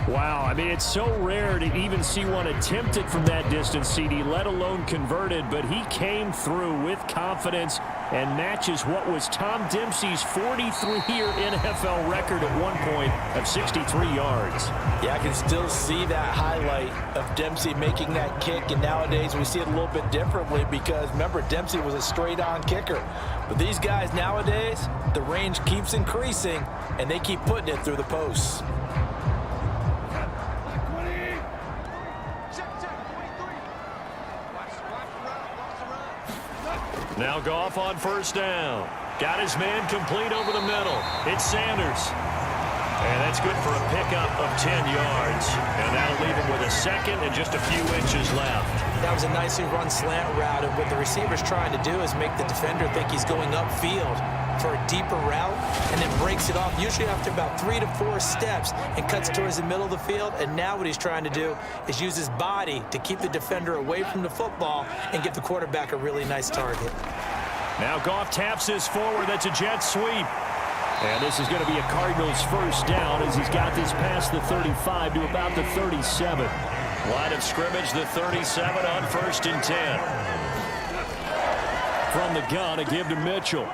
Wow, I mean, it's so rare to even see one attempted from that distance, CD, let alone converted, but he came through with confidence and matches what was Tom Dempsey's 43-year NFL record at one point of 63 yards. Yeah, I can still see that highlight of Dempsey making that kick, and nowadays we see it a little bit differently because, remember, Dempsey was a straight-on kicker. But these guys nowadays, the range keeps increasing, and they keep putting it through the posts. Now Goff on first down. Got his man complete over the middle. It's Sanders. And that's good for a pickup of 10 yards. And that'll leave him with a second and just a few inches left. That was a nicely run slant route, and what the receiver's trying to do is make the defender think he's going upfield for a deeper route, and then breaks it off, usually after about 3 to 4 steps, and cuts towards the middle of the field. And now what he's trying to do is use his body to keep the defender away from the football and give the quarterback a really nice target. Now Goff taps this forward. That's a jet sweep. And this is going to be a Cardinals first down as he's got this past the 35 to about the 37. Line of scrimmage, the 37 on 1st and 10. From the gun, a give to Mitchell.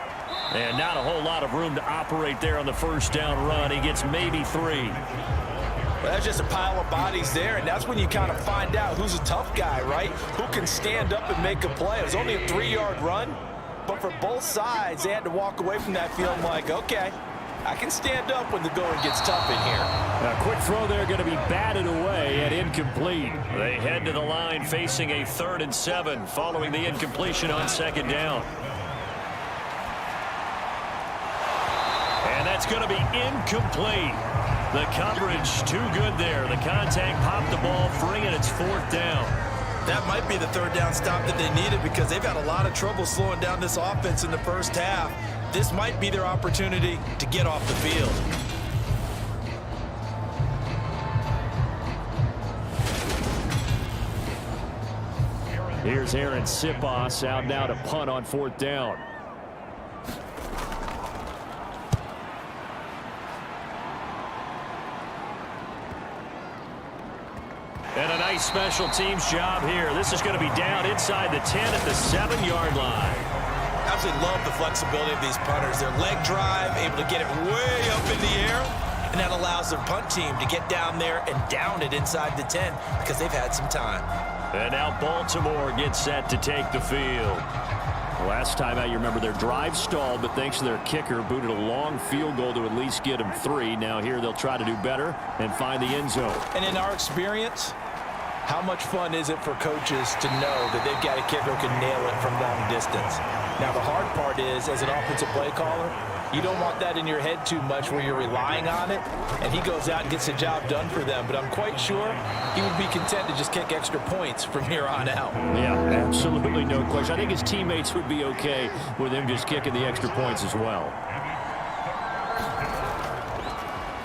And not a whole lot of room to operate there on the first down run. He gets maybe 3. Well, that's just a pile of bodies there, and that's when you kind of find out who's a tough guy, right? Who can stand up and make a play. It was only a 3-yard run, but for both sides, they had to walk away from that field like, okay, I can stand up when the going gets tough in here. A quick throw there going to be batted away and incomplete. They head to the line facing a 3rd and 7 following the incompletion on 2nd down. And that's going to be incomplete. The coverage too good there. The contact popped the ball free, and it's 4th down. That might be the 3rd down stop that they needed because they've had a lot of trouble slowing down this offense in the first half. This might be their opportunity to get off the field. Here's Aaron Sipos out now to punt on 4th down. And a nice special teams job here. This is going to be down inside the 10 at the 7-yard line. Absolutely love the flexibility of these punters. Their leg drive, able to get it way up in the air, and that allows their punt team to get down there and down it inside the 10 because they've had some time. And now Baltimore gets set to take the field. Last time out, you remember their drive stalled, but thanks to their kicker, booted a long field goal to at least get them 3. Now here they'll try to do better and find the end zone. And in our experience, how much fun is it for coaches to know that they've got a kicker who can nail it from long distance? Now, the hard part is, as an offensive play caller, you don't want that in your head too much where you're relying on it, and he goes out and gets the job done for them. But I'm quite sure he would be content to just kick extra points from here on out. Yeah, absolutely no question. I think his teammates would be okay with him just kicking the extra points as well.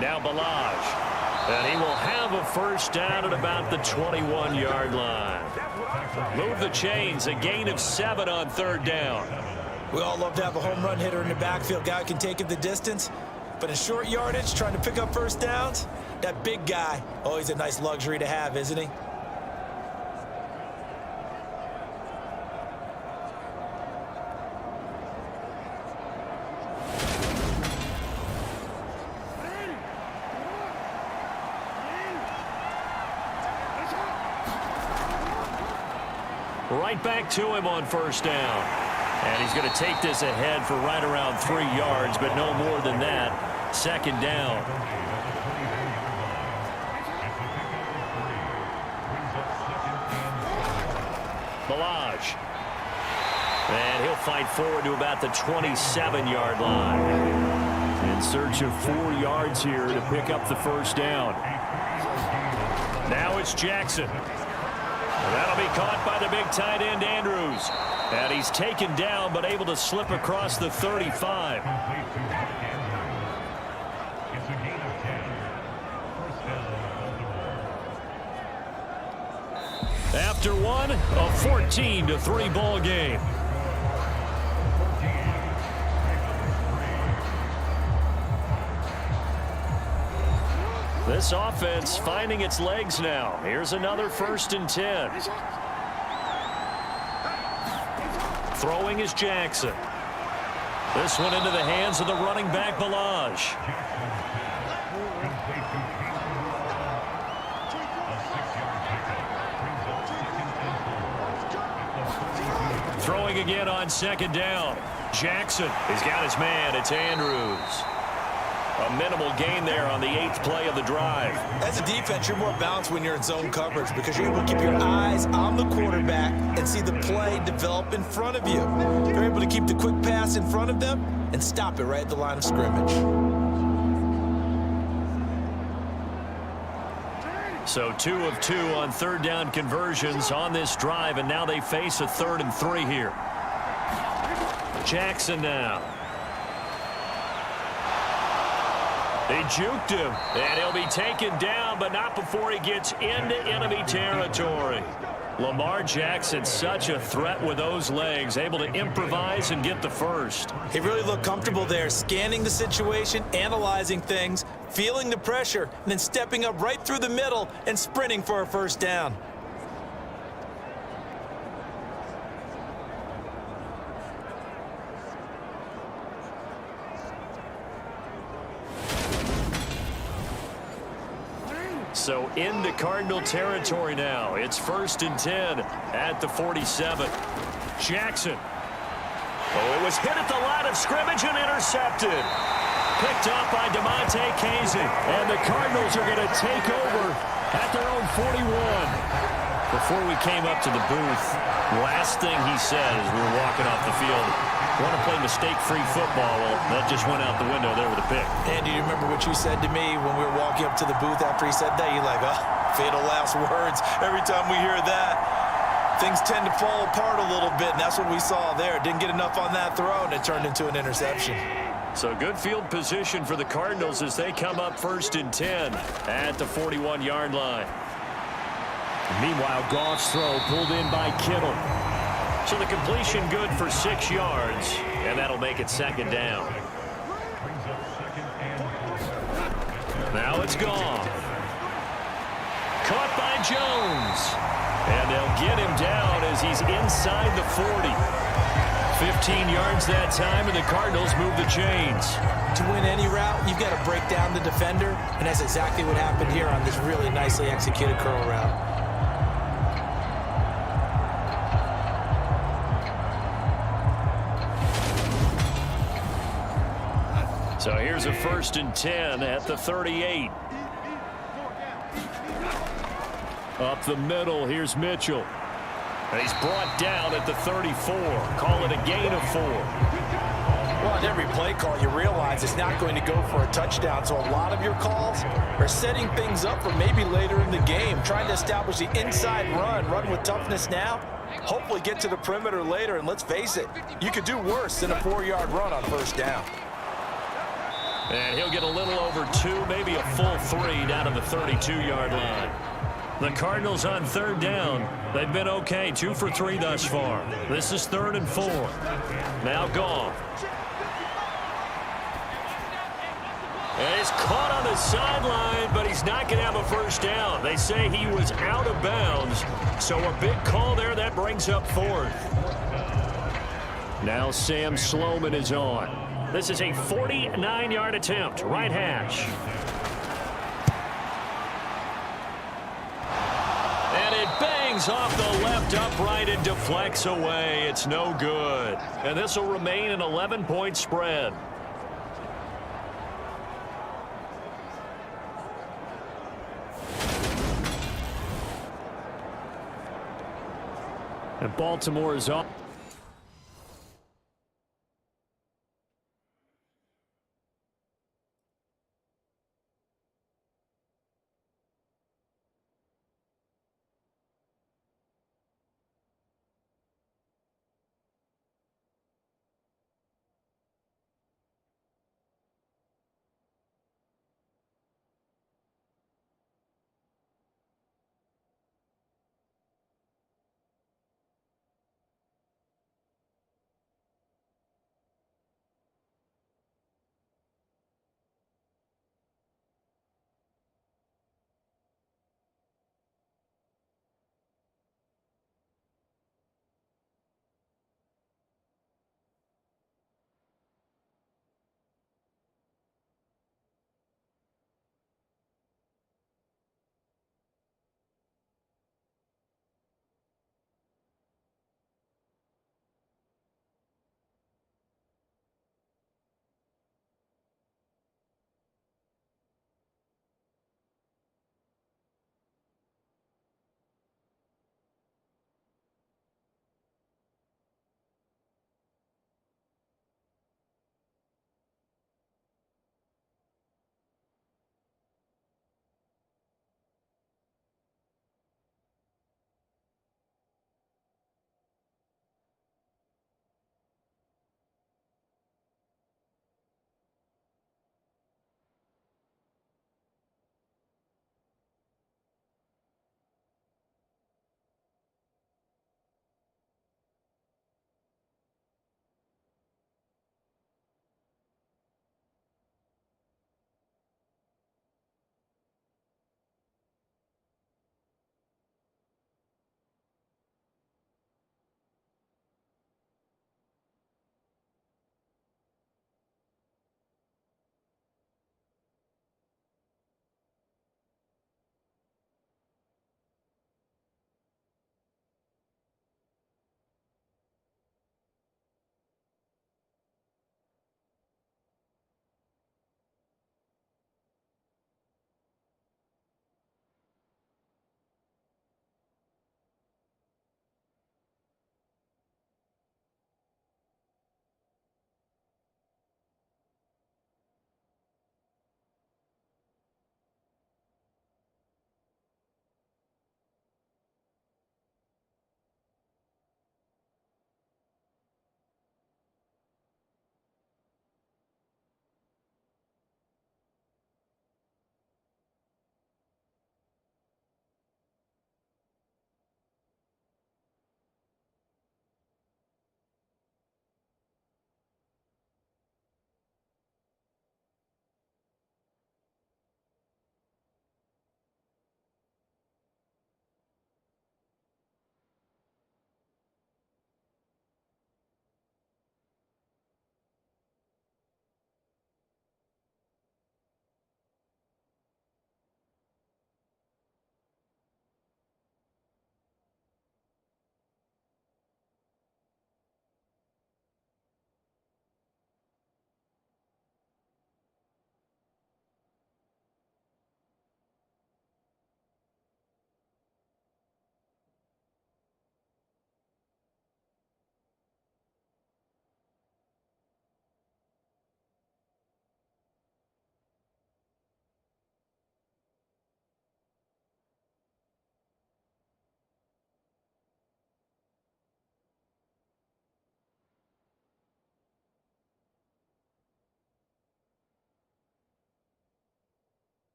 Now Balaj. And he will have a first down at about the 21-yard line. Move the chains, a gain of 7 on 3rd down. We all love to have a home run hitter in the backfield, guy who can take it the distance. But in short yardage, trying to pick up first downs, that big guy, always a nice luxury to have, isn't he? Right back to him on first down. And he's going to take this ahead for right around 3 yards, but no more than that. 2nd down. Balaj. And he'll fight forward to about the 27-yard line. In search of 4 yards here to pick up the first down. Now it's Jackson. That'll be caught by the big tight end, Andrews. And he's taken down, but able to slip across the 35. After one, a 14-3 ball game. This offense finding its legs now. Here's another 1st and 10. Throwing is Jackson. This one into the hands of the running back, Balaj. Throwing again on 2nd down. Jackson has got his man. It's Andrews. A minimal gain there on the 8th play of the drive. As a defense, you're more balanced when you're in zone coverage because you're able to keep your eyes on the quarterback and see the play develop in front of you. You're able to keep the quick pass in front of them and stop it right at the line of scrimmage. So 2 of 2 on 3rd down conversions on this drive, and now they face a 3rd and 3 here. Jackson now. They juked him, and he'll be taken down, but not before he gets into enemy territory. Lamar Jackson, such a threat with those legs, able to improvise and get the first. He really looked comfortable there, scanning the situation, analyzing things, feeling the pressure, and then stepping up right through the middle and sprinting for a 1st down. So into Cardinal territory now. It's 1st and 10 at the 47. Jackson. Oh, it was hit at the line of scrimmage and intercepted. Picked up by DeMonte Casey. And the Cardinals are going to take over at their own 41. Before we came up to the booth, last thing he said as we were walking off the field, want to play mistake-free football. Well, that just went out the window there with a pick. And do you remember what you said to me when we were walking up to the booth after he said that? You're like, oh, fatal last words. Every time we hear that, things tend to fall apart a little bit, and that's what we saw there. Didn't get enough on that throw, and it turned into an interception. So good field position for the Cardinals as they come up 1st and 10 at the 41-yard line. Meanwhile, Goff's throw pulled in by Kittle. So the completion good for 6 yards, and that'll make it 2nd down. Now it's Goff. Caught by Jones. And they'll get him down as he's inside the 40. 15 yards that time, and the Cardinals move the chains. To win any route, you've got to break down the defender, and that's exactly what happened here on this really nicely executed curl route. So here's a 1st and 10 at the 38. Up the middle, here's Mitchell. And he's brought down at the 34. Call it a gain of 4. Well, in every play call, you realize it's not going to go for a touchdown. So a lot of your calls are setting things up for maybe later in the game, trying to establish the inside run with toughness now, hopefully get to the perimeter later. And let's face it, you could do worse than a 4-yard run on 1st down. And he'll get a little over 2, maybe a full 3 down to the 32-yard line. The Cardinals on 3rd down. They've been okay, 2 for 3 thus far. This is 3rd and 4. Now Goff. And he's caught on the sideline, but he's not going to have a 1st down. They say he was out of bounds, so a big call there. That brings up 4th. Now Sam Sloman is on. This is a 49-yard attempt, right hash. And it bangs off the left upright and deflects away. It's no good. And this will remain an 11-point spread. And Baltimore is off.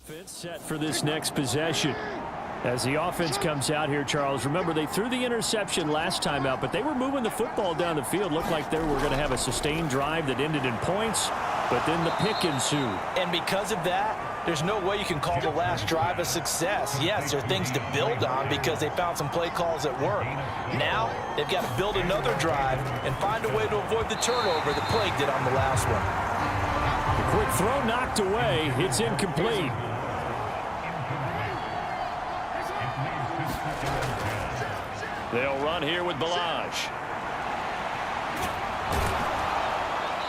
Offense set for this next possession. As the offense comes out here, Charles, remember they threw the interception last time out, but they were moving the football down the field. Looked like they were going to have a sustained drive that ended in points, but then the pick ensued. And because of that, there's no way you can call the last drive a success. Yes, there are things to build on because they found some play calls that work. Now, they've got to build another drive and find a way to avoid the turnover the Plague did on the last one. The quick throw knocked away. It's incomplete. They'll run here with Balaj.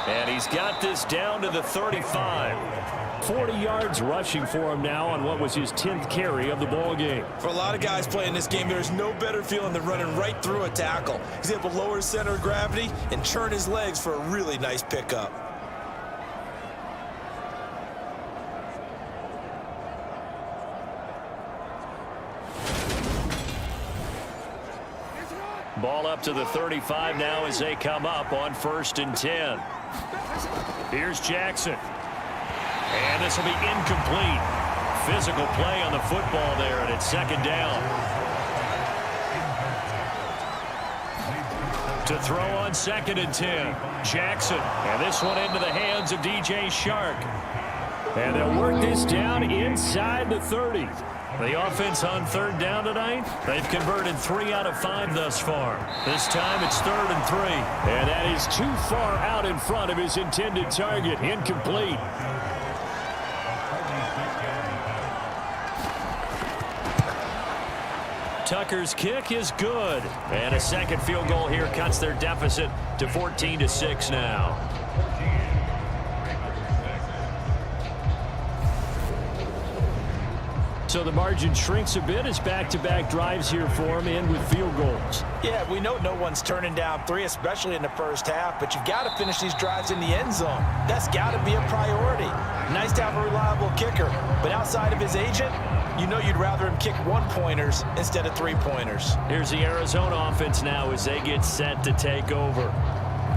And he's got this down to the 35. 40 yards rushing for him now on what was his 10th carry of the ball game. For a lot of guys playing this game, there's no better feeling than running right through a tackle. He's able to lower his center of gravity and churn his legs for a really nice pickup. Ball up to the 35 now as they come up on 1st and 10. Here's Jackson. And this will be incomplete. Physical play on the football there, and it's 2nd down. To throw on 2nd and 10. Jackson. And this one into the hands of DJ Chark. And they'll work this down inside the 30. The offense on 3rd down tonight, they've converted 3 out of 5 thus far. This time it's 3rd and 3. And that is too far out in front of his intended target. Incomplete. Tucker's kick is good. And a second field goal here cuts their deficit to 14-6 now. So the margin shrinks a bit as back-to-back drives here for him, and with field goals. Yeah, we know no one's turning down 3, especially in the first half, but you've got to finish these drives in the end zone. That's got to be a priority. Nice to have a reliable kicker, but outside of his agent, you know you'd rather him kick 1-pointers instead of 3-pointers. Here's the Arizona offense now as they get set to take over.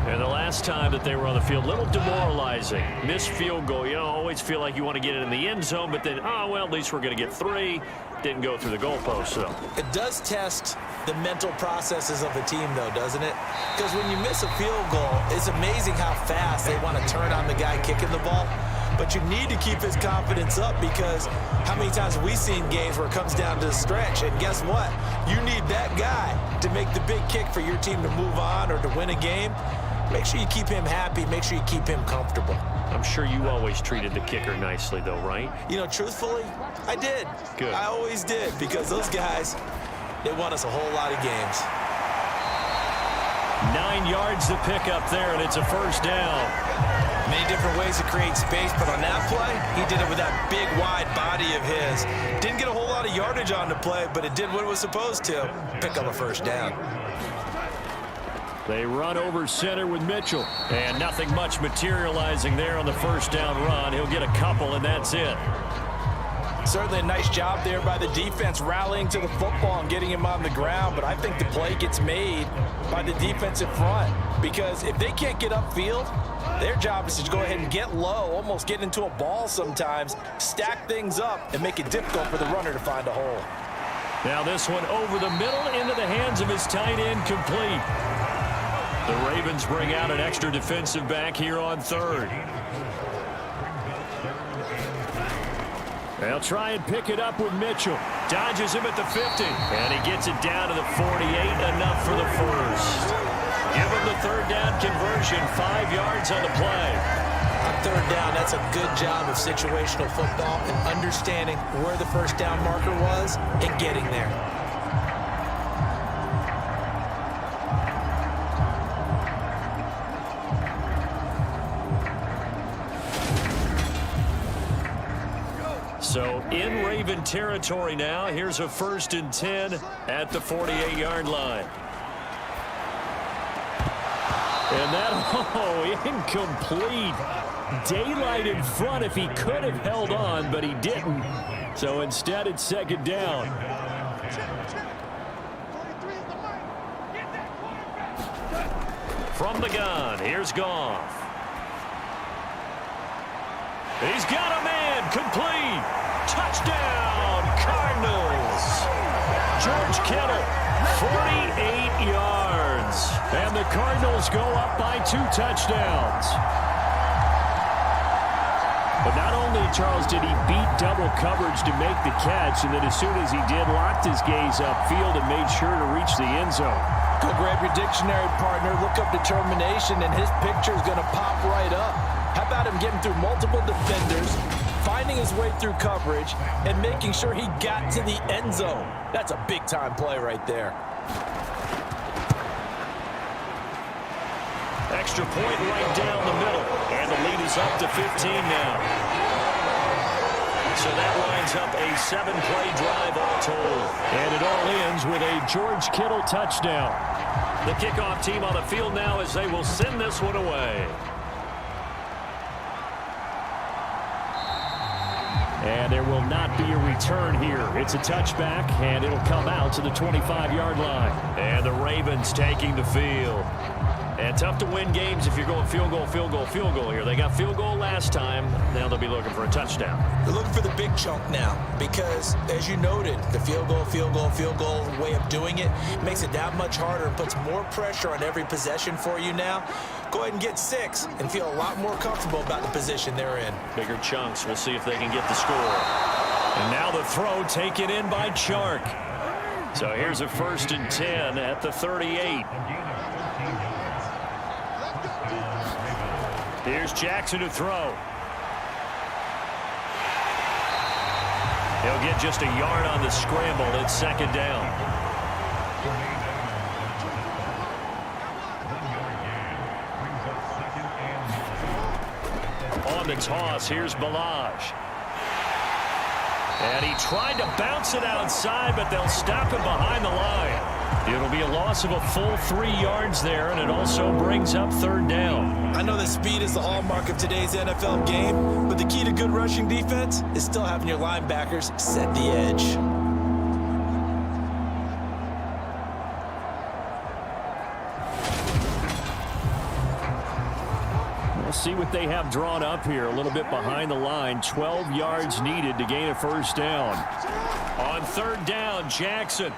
And the last time that they were on the field, a little demoralizing. Missed field goal. You know, always feel like you want to get it in the end zone, but then, oh, well, at least we're going to get 3. Didn't go through the goalpost, so. It does test the mental processes of a team, though, doesn't it? Because when you miss a field goal, it's amazing how fast they want to turn on the guy kicking the ball. But you need to keep his confidence up because how many times have we seen games where it comes down to the stretch? And guess what? You need that guy to make the big kick for your team to move on or to win a game. Make sure you keep him happy. Make sure you keep him comfortable. I'm sure you always treated the kicker nicely, though, right? You know, truthfully, I did. Good. I always did because those guys, they won us a whole lot of games. 9 yards to pick up there, and it's a 1st down. Many different ways to create space, but on that play, he did it with that big, wide body of his. Didn't get a whole lot of yardage on the play, but it did what it was supposed to. Pick up a 1st down. They run over center with Mitchell. And nothing much materializing there on the 1st down run. He'll get a couple, and that's it. Certainly a nice job there by the defense rallying to the football and getting him on the ground, but I think the play gets made by the defensive front because if they can't get upfield, their job is to go ahead and get low, almost get into a ball sometimes, stack things up, and make it difficult for the runner to find a hole. Now this one over the middle into the hands of his tight end, complete. The Ravens bring out an extra defensive back here on 3rd. They'll try and pick it up with Mitchell. Dodges him at the 50. And he gets it down to the 48. Enough for the 1st. Give him the 3rd down conversion. 5 yards on the play. On 3rd down, that's a good job of situational football and understanding where the 1st down marker was and getting there. So in Raven territory now. Here's a 1st and 10 at the 48-yard line. And that, incomplete. Daylight in front if he could have held on, but he didn't. So instead, it's 2nd down. From the gun, here's Goff. He's got a man, complete. Touchdown, Cardinals. George Kittle, 48 yards. And the Cardinals go up by 2 touchdowns. But not only, Charles, did he beat double coverage to make the catch, and then as soon as he did, locked his gaze upfield and made sure to reach the end zone. Go grab your dictionary, partner. Look up determination, and his picture is going to pop right up. How about him getting through multiple defenders, finding his way through coverage, and making sure he got to the end zone? That's a big-time play right there. Extra point right down the middle. And the lead is up to 15 now. So that lines up a 7-play drive all told. And it all ends with a George Kittle touchdown. The kickoff team on the field now as they will send this one away. And there will not be a return here. It's a touchback, and it'll come out to the 25-yard line. And the Ravens taking the field. And tough to win games if you're going field goal, field goal, field goal here. They got field goal last time. Now they'll be looking for a touchdown. They're looking for the big chunk now because, as you noted, the field goal way of doing it makes it that much harder and puts more pressure on every possession for you now. Go ahead and get 6 and feel a lot more comfortable about the position they're in. Bigger chunks. We'll see if they can get the score. And now the throw taken in by Chark. So here's a 1st and 10 at the 38. Here's Jackson to throw. He'll get just a yard on the scramble. It's 2nd down. On the toss, here's Balaj. And he tried to bounce it outside, but they'll stop him behind the line. It'll be a loss of a full 3 yards there, and it also brings up 3rd down. I know that speed is the hallmark of today's NFL game, but the key to good rushing defense is still having your linebackers set the edge. We'll see what they have drawn up here. A little bit behind the line. 12 yards needed to gain a 1st down. On 3rd down, Jackson.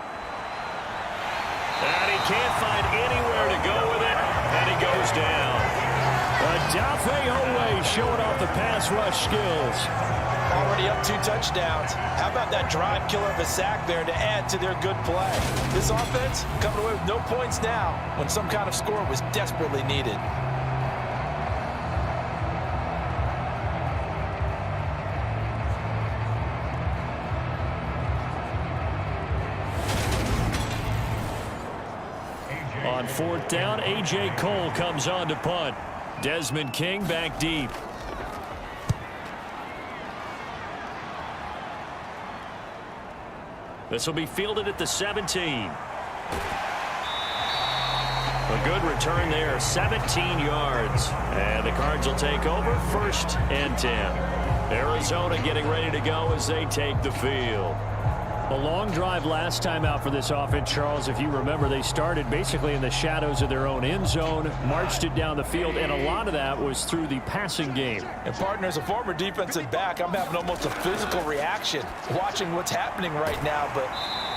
And he can't find anywhere to go with it, and he goes down. Odafe Oweh showing off the pass rush skills. Already up 2 touchdowns. How about that drive killer of a sack there to add to their good play? This offense coming away with no points now when some kind of score was desperately needed. On 4th down, A.J. Cole comes on to punt. Desmond King back deep. This will be fielded at the 17. A good return there, 17 yards. And the Cards will take over, 1st and 10. Arizona getting ready to go as they take the field. A long drive last time out for this offense, Charles. If you remember, they started basically in the shadows of their own end zone, marched it down the field, and a lot of that was through the passing game. And, partner, as a former defensive back, I'm having almost a physical reaction watching what's happening right now. But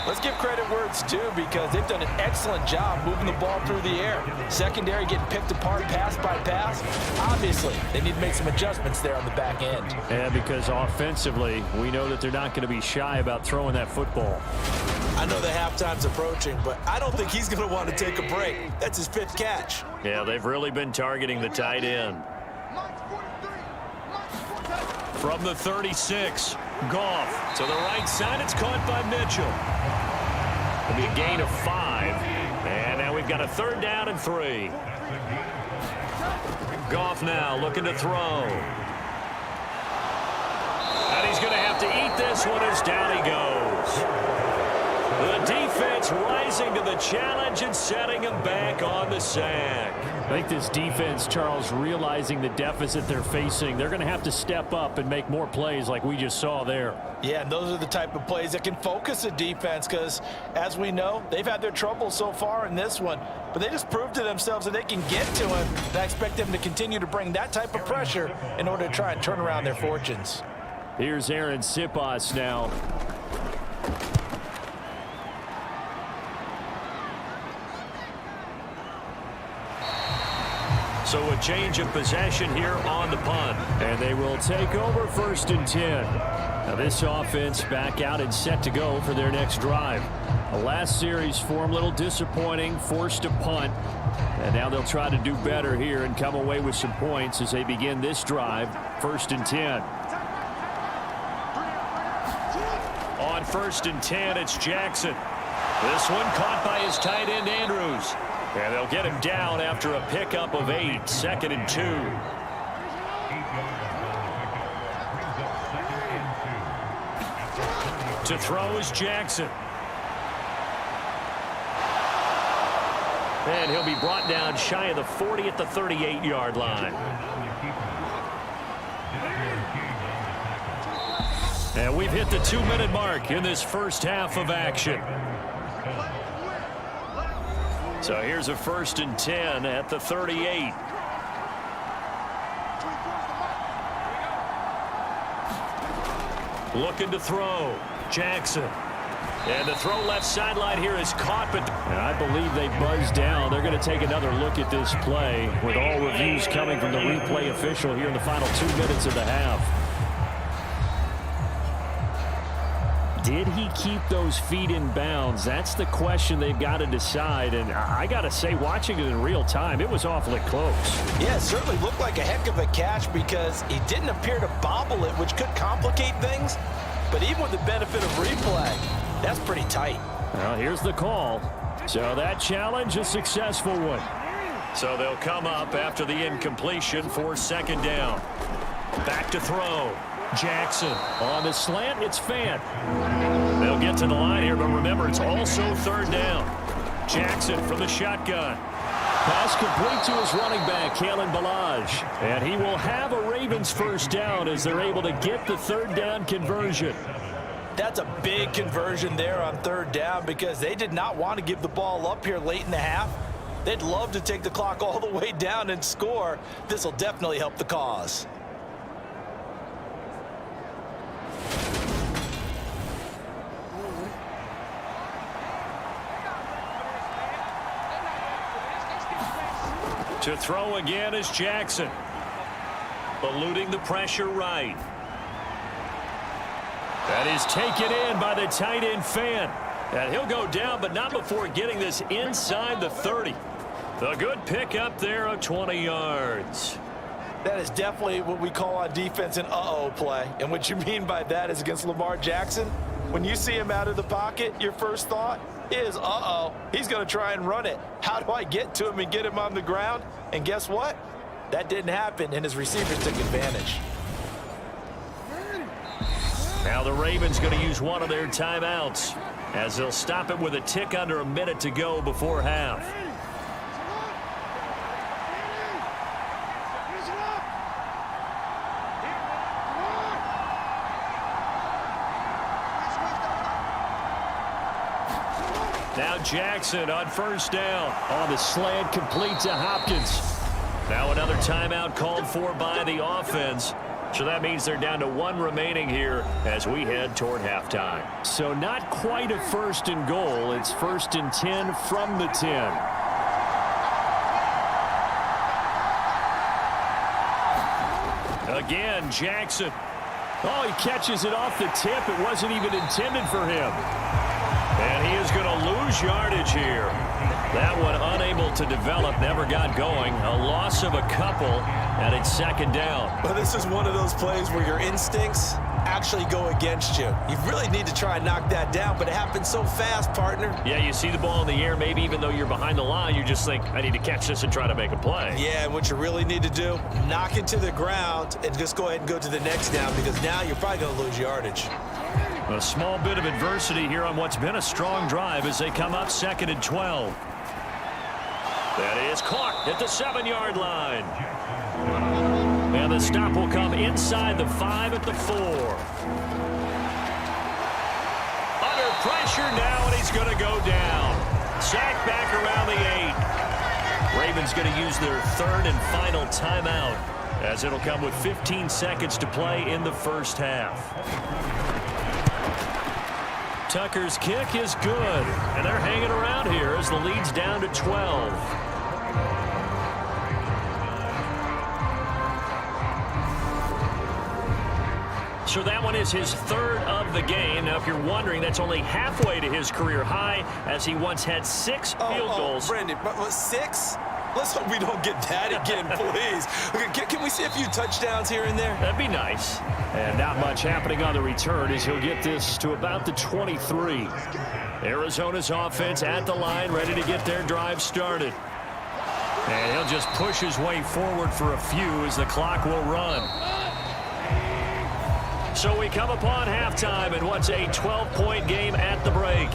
let's give credit where it's due because they've done an excellent job moving the ball through the air. Secondary getting picked apart pass by pass. Obviously, they need to make some adjustments there on the back end. And because offensively, we know that they're not going to be shy about throwing that football. I know the halftime's approaching, but I don't think he's going to want to take a break. That's his 5th catch. Yeah, they've really been targeting the tight end. From the 36, Goff to the right side. It's caught by Mitchell. It'll be a gain of 5. And now we've got a 3rd down and 3. Goff now looking to throw. And he's going to have to eat this one as down he goes. The defense rising to the challenge and setting him back on the sack. I think this defense, Charles, realizing the deficit they're facing, they're going to have to step up and make more plays like we just saw there. Yeah, and those are the type of plays that can focus a defense because, as we know, they've had their trouble so far in this one. But they just proved to themselves that they can get to him. And I expect them to continue to bring that type of pressure in order to try and turn around their fortunes. Here's Aaron Sipas now. So a change of possession here on the punt. And they will take over 1st and 10. Now this offense back out and set to go for their next drive. The last series for them a little disappointing, forced to punt. And now they'll try to do better here and come away with some points as they begin this drive, 1st and 10. On 1st and 10, it's Jackson. This one caught by his tight end, Andrews. And they'll get him down after a pickup of 8, 2nd and 2. To throw is Jackson. And he'll be brought down shy of the 40 at the 38-yard line. And we've hit the 2-minute mark in this first half of action. So here's a 1st and 10 at the 38. Looking to throw. Jackson. And the throw left sideline here is caught, but I believe they buzzed down. They're going to take another look at this play with all reviews coming from the replay official here in the final 2 minutes of the half. Did he keep those feet in bounds? That's the question they've got to decide. And I got to say, watching it in real time, it was awfully close. Yeah, it certainly looked like a heck of a catch because he didn't appear to bobble it, which could complicate things. But even with the benefit of replay, that's pretty tight. Well, here's the call. So that challenge, a successful one. So they'll come up after the incompletion for 2nd down. Back to throw. Jackson on the slant. It's Fant. They'll get to the line here, but remember, it's also 3rd down. Jackson from the shotgun. Pass complete to his running back, Kalen Balaj. And he will have a Ravens 1st down as they're able to get the 3rd down conversion. That's a big conversion there on 3rd down because they did not want to give the ball up here late in the half. They'd love to take the clock all the way down and score. This will definitely help the cause. To throw again is Jackson. Eluding the pressure right. That is taken in by the tight end Fant. And he'll go down, but not before getting this inside the 30. A good pickup there of 20 yards. That is definitely what we call on defense an uh-oh play. And what you mean by that is against Lamar Jackson, when you see him out of the pocket, your first thought is, uh-oh, he's going to try and run it. How do I get to him and get him on the ground? And guess what? That didn't happen, and his receivers took advantage. Now the Ravens going to use one of their timeouts as they'll stop it with a tick under a minute to go before half. Now Jackson on 1st down. On the slant, complete to Hopkins. Now another timeout called for by the offense. So that means they're down to 1 remaining here as we head toward halftime. So not quite a 1st and goal. It's 1st and 10 from the 10. Again, Jackson. Oh, he catches it off the tip. It wasn't even intended for him. And he is going to lose yardage here. That one unable to develop, never got going. A loss of a couple, and it's 2nd down. Well, this is one of those plays where your instincts actually go against you. You really need to try and knock that down, but it happens so fast, partner. Yeah, you see the ball in the air, maybe even though you're behind the line, you just think, I need to catch this and try to make a play. Yeah, and what you really need to do, knock it to the ground and just go ahead and go to the next down because now you're probably going to lose yardage. A small bit of adversity here on what's been a strong drive as they come up 2nd and 12. That is caught at the 7-yard line. And the stop will come inside the 5 at the 4. Under pressure now, and he's going to go down. Sacked back around the 8. Ravens going to use their 3rd and final timeout as it'll come with 15 seconds to play in the first half. Tucker's kick is good, and they're hanging around here as the lead's down to 12. So that one is his third of the game. Now, if you're wondering, that's only halfway to his career high, as he once had 6 field goals. Brandon, but 6? Let's hope we don't get that again, please. Can we see a few touchdowns here and there? That'd be nice. And not much happening on the return as he'll get this to about the 23. Arizona's offense at the line, ready to get their drive started. And he'll just push his way forward for a few as the clock will run. So we come upon halftime in what's a 12-point game at the break.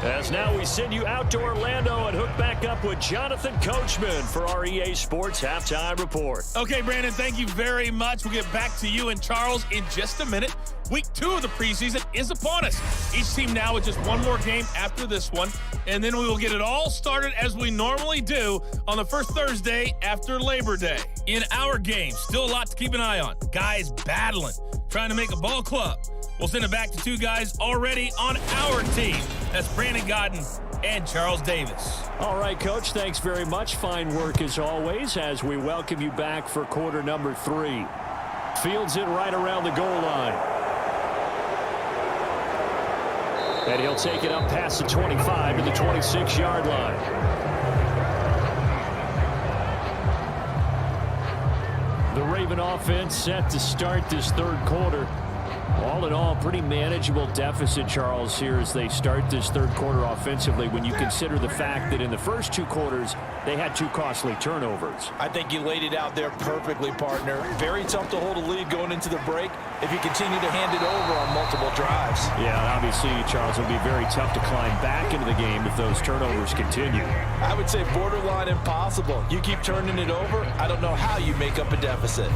As now we send you out to Orlando and hook back up with Jonathan Coachman for our EA Sports Halftime Report. Okay, Brandon, thank you very much. We'll get back to you and Charles in just a minute. Week 2 of the preseason is upon us. Each team now with just one more game after this one, and then we will get it all started as we normally do on the first Thursday after Labor Day. In our game, still a lot to keep an eye on. Guys battling, trying to make a ball club. We'll send it back to 2 guys already on our team. That's Brandon Godden and Charles Davis. All right, Coach, thanks very much. Fine work as always as we welcome you back for quarter number 3. Fields it right around the goal line. And he'll take it up past the 25 to the 26-yard line. The Raven offense set to start this third quarter. All in all, pretty manageable deficit, Charles, here as they start this third quarter offensively when you consider the fact that in the first 2 quarters, they had 2 costly turnovers. I think you laid it out there perfectly, partner. Very tough to hold a lead going into the break if you continue to hand it over on multiple drives. Yeah, obviously, Charles, it'll be very tough to climb back into the game if those turnovers continue. I would say borderline impossible. You keep turning it over, I don't know how you make up a deficit.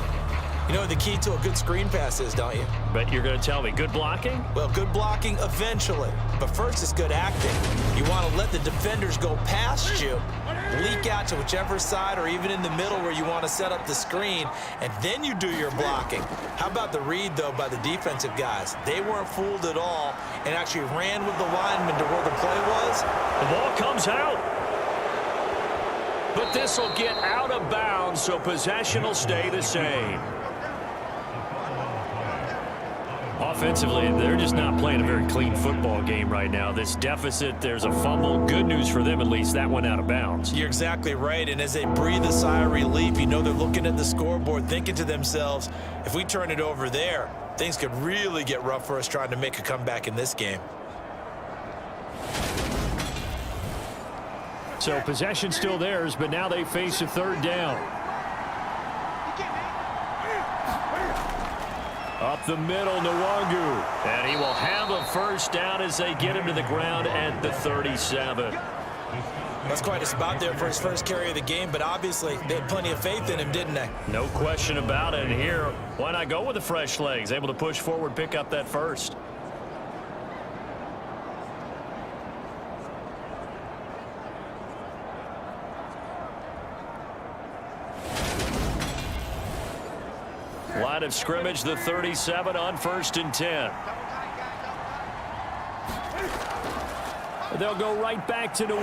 You know what the key to a good screen pass is, don't you? But you're going to tell me, good blocking? Well, good blocking eventually. But first it's good acting. You want to let the defenders go past you, leak out to whichever side or even in the middle where you want to set up the screen, and then you do your blocking. How about the read, though, by the defensive guys? They weren't fooled at all and actually ran with the lineman to where the play was. The ball comes out. But this will get out of bounds, so possession will stay the same. Offensively, they're just not playing a very clean football game right now. This deficit, there's a fumble. Good news for them, at least. That went out of bounds. You're exactly right, and as they breathe a sigh of relief, you know they're looking at the scoreboard thinking to themselves, if we turn it over there, things could really get rough for us trying to make a comeback in this game. So possession still theirs, but now they face a third down. Up the middle, Ngranwu. And he will have a first down as they get him to the ground at the 37. That's quite a spot there for his first carry of the game, but obviously they had plenty of faith in him, didn't they? No question about it. And here, why not go with the fresh legs? Able to push forward, pick up that first. Line of scrimmage, the 37 on 1st and 10. They'll go right back to Ngranwu.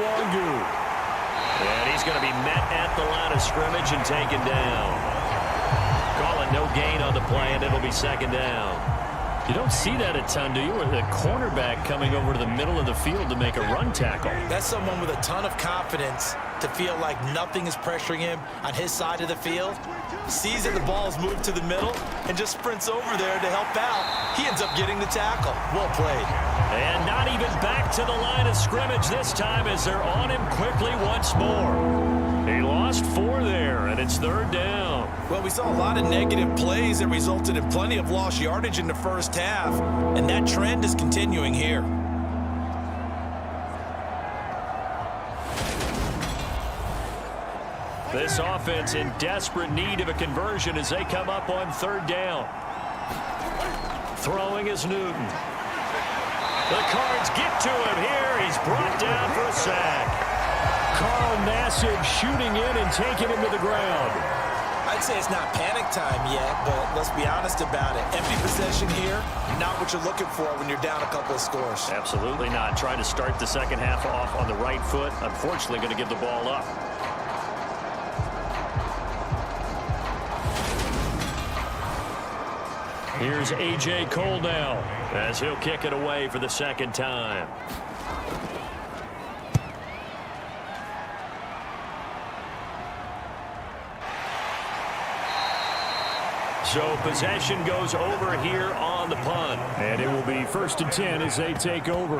And he's going to be met at the line of scrimmage and taken down. Call it no gain on the play, and it'll be 2nd down. You don't see that a ton, do you? Or the cornerback coming over to the middle of the field to make a run tackle. That's someone with a ton of confidence to feel like nothing is pressuring him on his side of the field. Sees that the ball is moved to the middle and just sprints over there to help out. He ends up getting the tackle. Well played. And not even back to the line of scrimmage this time as they're on him quickly once more. He lost 4 there, and it's 3rd down. Well, we saw a lot of negative plays that resulted in plenty of lost yardage in the first half, and that trend is continuing here. This offense in desperate need of a conversion as they come up on 3rd down. Throwing is Newton. The Cards get to him here. He's brought down for a sack. Carl Nassib shooting in and taking him to the ground. I I'd say it's not panic time yet, but let's be honest about it. Empty possession here, not what you're looking for when you're down a couple of scores. Absolutely not. Trying to start the second half off on the right foot. Unfortunately, going to give the ball up. Here's A.J. Cole now as he'll kick it away for the second time. So possession goes over here on the punt. And it will be 1st and 10 as they take over.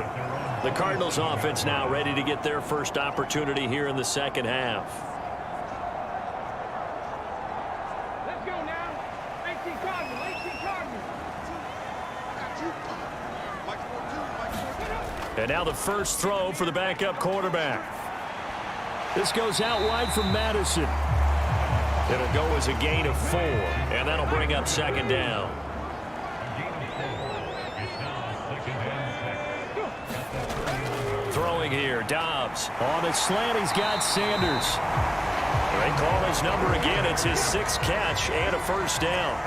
The Cardinals offense now ready to get their first opportunity here in the second half. Let's go now. 18 Cardinals, 18 Cardinals. And now the first throw for the backup quarterback. This goes out wide from Madison. It'll go as a gain of 4, and that'll bring up second down. Throwing here, Dobbs. On a slant, he's got Sanders. They call his number again. It's his 6th catch and a first down.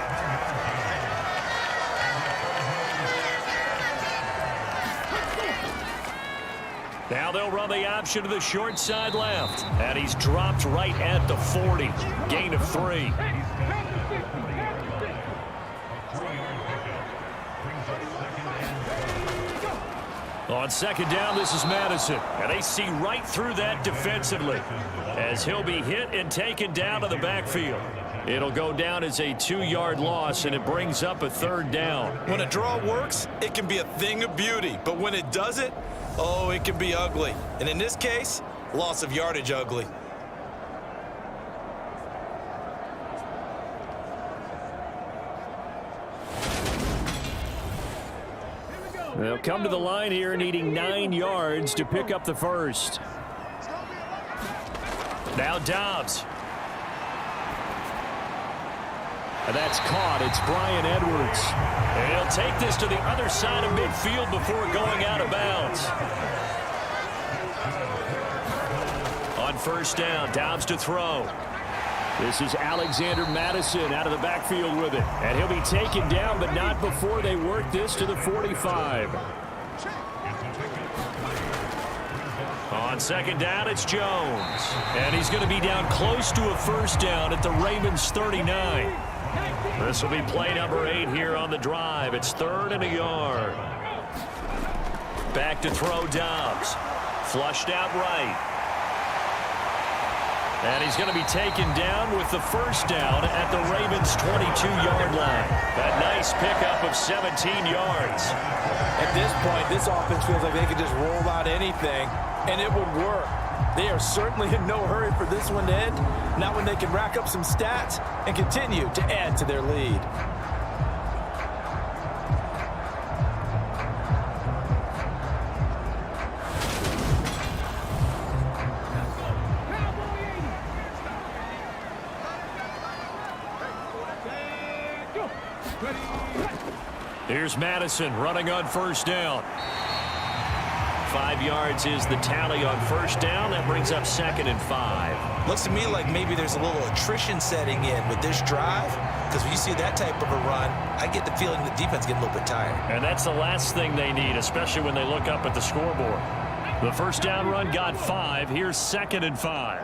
Now they'll run the option to the short side left. And he's dropped right at the 40. Gain of 3. On second down, this is Madison. And they see right through that defensively as he'll be hit and taken down to the backfield. It'll go down as a 2-yard loss, and it brings up a 3rd down. When a draw works, it can be a thing of beauty. But when it doesn't, oh, it can be ugly. And in this case, loss of yardage ugly. They'll come to the line here needing 9 yards to pick up the first. Now Dobbs. And that's caught. It's Bryan Edwards. And he'll take this to the other side of midfield before going out of bounds. On first down, Dobbs to throw. This is Alexander Madison out of the backfield with it. And he'll be taken down, but not before they work this to the 45. On second down, it's Jones. And he's going to be down close to a first down at the Ravens' 39. This will be play number 8 here on the drive. It's 3rd and a yard. Back to throw Dobbs. Flushed out right. And he's going to be taken down with the first down at the Ravens' 22-yard line. A nice pickup of 17 yards. At this point, this offense feels like they could just roll out anything, and it would work. They are certainly in no hurry for this one to end, not when they can rack up some stats and continue to add to their lead. Here's Madison running on first down. 5 yards is the tally on first down. That brings up 2nd and 5. Looks to me like maybe there's a little attrition setting in with this drive, because when you see that type of a run, I get the feeling the defense getting a little bit tired. And that's the last thing they need, especially when they look up at the scoreboard. The first down run got 5. Here's 2nd and 5.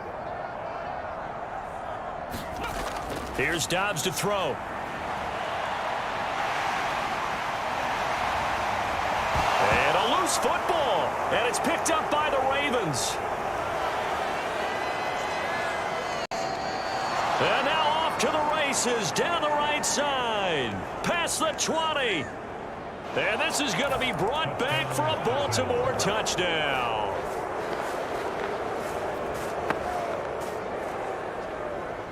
Here's Dobbs to throw. And a loose football. And it's picked up by the Ravens. And now off to the races down the right side. Past the 20. And this is going to be brought back for a Baltimore touchdown.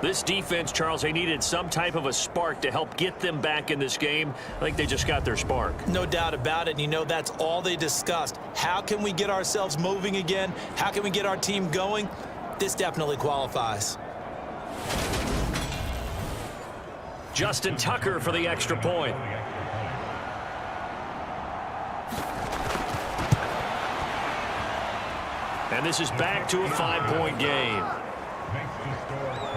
This defense, Charles, they needed some type of a spark to help get them back in this game. I think they just got their spark. No doubt about it. And you know, that's all they discussed. How can we get ourselves moving again? How can we get our team going? This definitely qualifies. Justin Tucker for the extra point. And this is back to a 5-point game.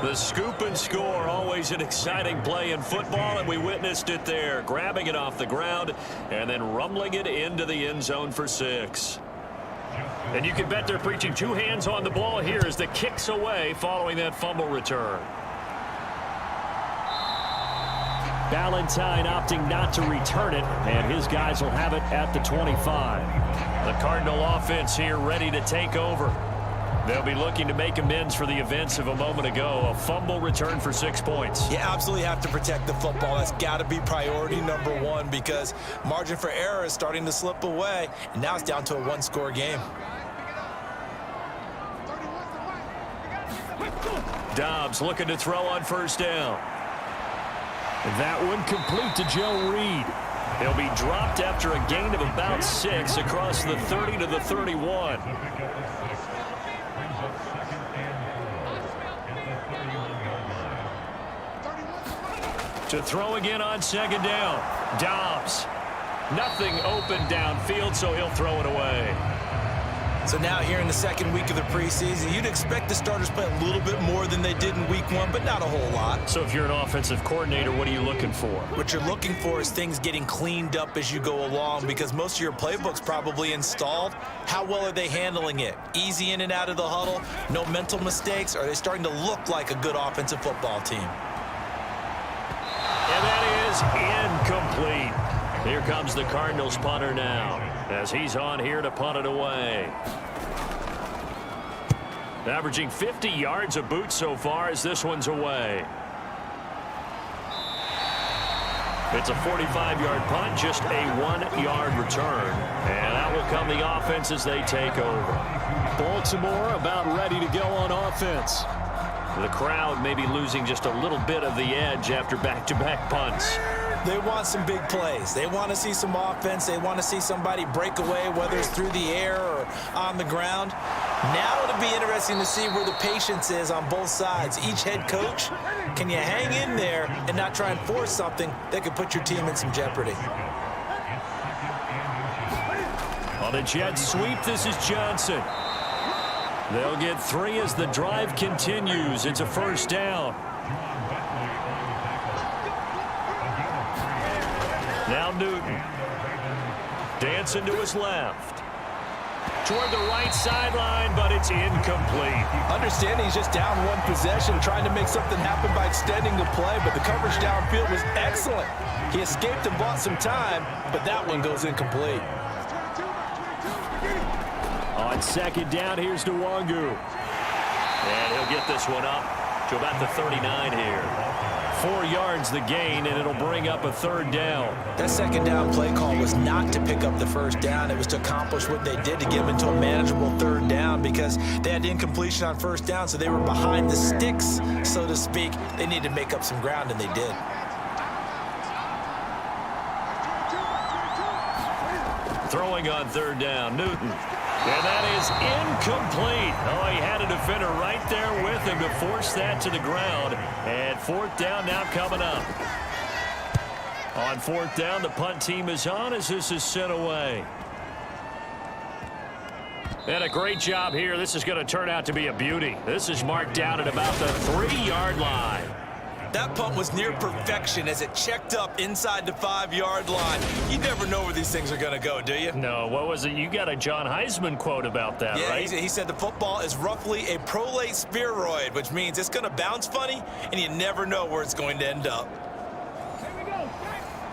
The scoop and score, always an exciting play in football, and we witnessed it there, grabbing it off the ground and then rumbling it into the end zone for 6. And you can bet they're preaching 2 hands on the ball here as the kick's away following that fumble return. Valentine opting not to return it, and his guys will have it at the 25. The Cardinal offense here ready to take over. They'll be looking to make amends for the events of a moment ago. A fumble return for 6 points. You absolutely have to protect the football. That's got to be priority number 1 because margin for error is starting to slip away, and now it's down to a 1-score game. Dobbs looking to throw on first down. That one complete to Joe Reed. He'll be dropped after a gain of about 6 across the 30 to the 31. To throw again on second down. Dobbs. Nothing open downfield, so he'll throw it away. So now here in the second week of the preseason, you'd expect the starters play a little bit more than they did in week 1, but not a whole lot. So if you're an offensive coordinator, what are you looking for? What you're looking for is things getting cleaned up as you go along because most of your playbook's probably installed. How well are they handling it? Easy in and out of the huddle? No mental mistakes? Are they starting to look like a good offensive football team? And that is incomplete. Here comes the Cardinals punter now as he's on here to punt it away. Averaging 50 yards a boot so far as this one's away. It's a 45-yard punt, just a 1-yard return. And out will come the offense as they take over. Baltimore about ready to go on offense. The crowd may be losing just a little bit of the edge after back-to-back punts. They want some big plays. They want to see some offense. They want to see somebody break away, whether it's through the air or on the ground. Now it'll be interesting to see where the patience is on both sides. Each head coach, can you hang in there and not try and force something that could put your team in some jeopardy? On the jet sweep, this is Johnson. They'll get 3 as the drive continues. It's a first down. Now Newton. Dancing to his left. Toward the right sideline, but it's incomplete. Understanding he's just down 1 possession, trying to make something happen by extending the play, but the coverage downfield was excellent. He escaped and bought some time, but that one goes incomplete. On second down, here's Ngranwu. And he'll get this one up to about the 39 here. 4 yards the gain, and it'll bring up a third down. That second down play call was not to pick up the first down. It was to accomplish what they did to get them into a manageable third down because they had incompletion on first down, so they were behind the sticks, so to speak. They needed to make up some ground, and they did. Throwing on third down, Newton. And that is incomplete. Oh, he had a defender right there with him to force that to the ground. And fourth down now coming up. On fourth down, the punt team is on as this is sent away. And a great job here. This is going to turn out to be a beauty. This is marked down at about the 3-yard line. That punt was near perfection as it checked up inside the 5-yard line. You never know where these things are going to go, do you? No, what was it? You got a John Heisman quote about that, right? Yeah, he said the football is roughly a prolate spheroid, which means it's going to bounce funny, and you never know where it's going to end up. Here we go.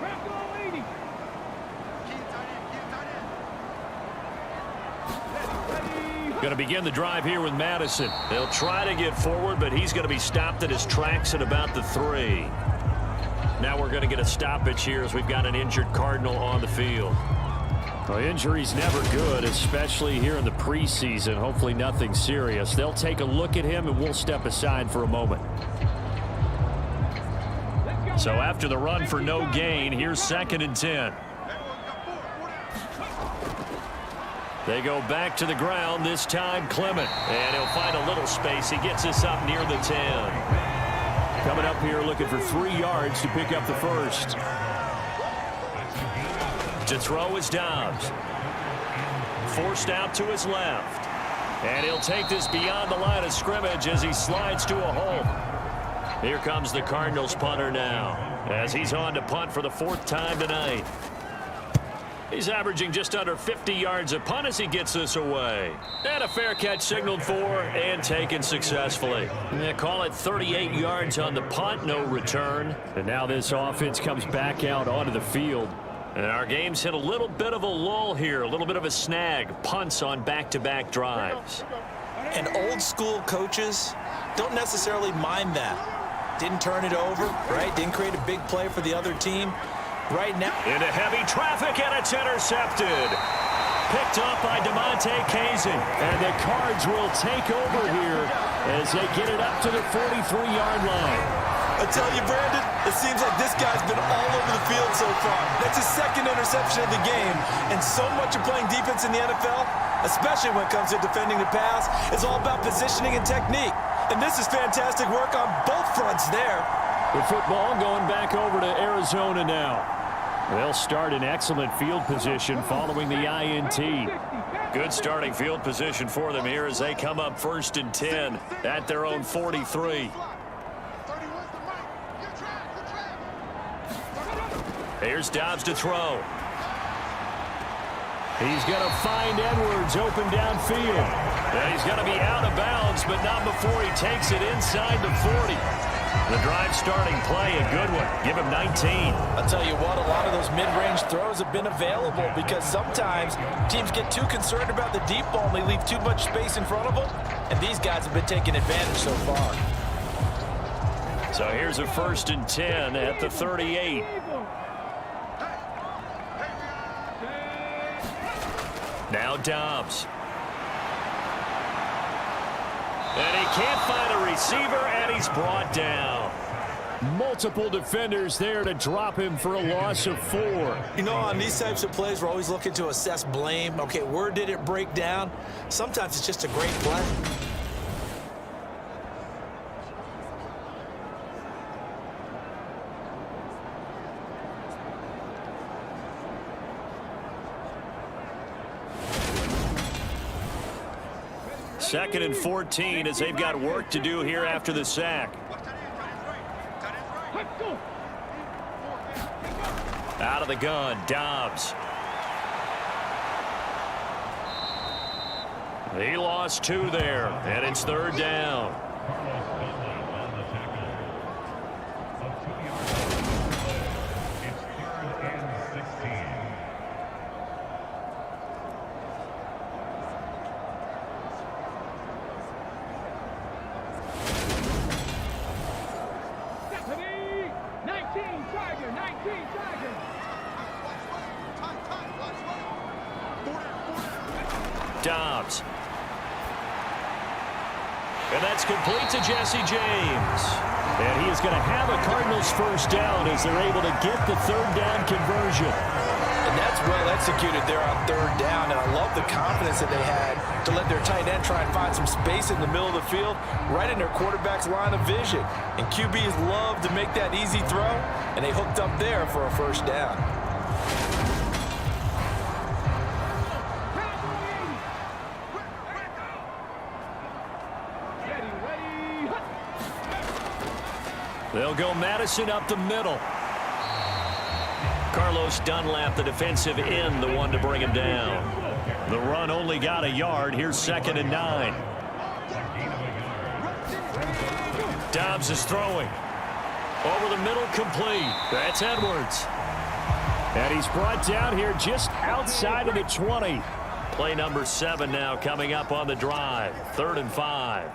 Crack on, lady. Going to begin the drive here with Madison. They'll try to get forward, but he's going to be stopped at his tracks at about the 3. Now we're going to get a stoppage here as we've got an injured Cardinal on the field. Well, injury's never good, especially here in the preseason. Hopefully nothing serious. They'll take a look at him, and we'll step aside for a moment. So after the run for no gain, here's 2nd and 10. They go back to the ground, this time Clement. And he'll find a little space. He gets us up near the 10. Coming up here looking for 3 yards to pick up the first. To throw is Dobbs. Forced out to his left. And he'll take this beyond the line of scrimmage as he slides to a hole. Here comes the Cardinals punter now, as he's on to punt for the 4th time tonight. He's averaging just under 50 yards a punt as he gets this away. And a fair catch signaled for and taken successfully. They call it 38 yards on the punt, no return. And now this offense comes back out onto the field. And our game's hit a little bit of a lull here, a little bit of a snag. Punts on back-to-back drives. And old school coaches don't necessarily mind that. Didn't turn it over, right? Didn't create a big play for the other team. Right now. Into heavy traffic, and it's intercepted. Picked up by DeMonte Casey. And the Cards will take over here as they get it up to the 43-yard line. I tell you, Brandon, it seems like this guy's been all over the field so far. That's his 2nd interception of the game. And so much of playing defense in the NFL, especially when it comes to defending the pass, is all about positioning and technique. And this is fantastic work on both fronts there. The football going back over to Arizona now. They'll start in excellent field position following the INT. Good starting field position for them here as they come up 1st and 10 at their own 43. Here's Dobbs to throw. He's going to find Edwards open downfield. And he's going to be out of bounds, but not before he takes it inside the 40. The drive starting play, a good one. Give him 19. I'll tell you what, a lot of those mid-range throws have been available because sometimes teams get too concerned about the deep ball and they leave too much space in front of them. And these guys have been taking advantage so far. So here's a 1st and 10 at the 38. Now Dobbs. And he can't find a receiver, and he's brought down. Multiple defenders there to drop him for a loss of 4. You know, on these types of plays, we're always looking to assess blame. Okay, where did it break down? Sometimes it's just a great play. Second and 14 as they've got work to do here after the sack. Out of the gun, Dobbs. He lost 2 there, and it's 3rd down. Dobbs. And that's complete to Jesse James. And he is going to have a Cardinals 1st down as they're able to get the 3rd down conversion. And that's well executed there on 3rd down. And I love the confidence that they had to let their tight end try and find some space in the middle of the field, right in their quarterback's line of vision. And QBs love to make that easy throw, and they hooked up there for a 1st down. They'll go Madison up the middle. Carlos Dunlap, the defensive end, the one to bring him down. The run only got a yard. Here's 2nd and 9. Dobbs is throwing. Over the middle, complete. That's Edwards. And he's brought down here just outside of the 20. Play number 7 now coming up on the drive. 3rd and 5.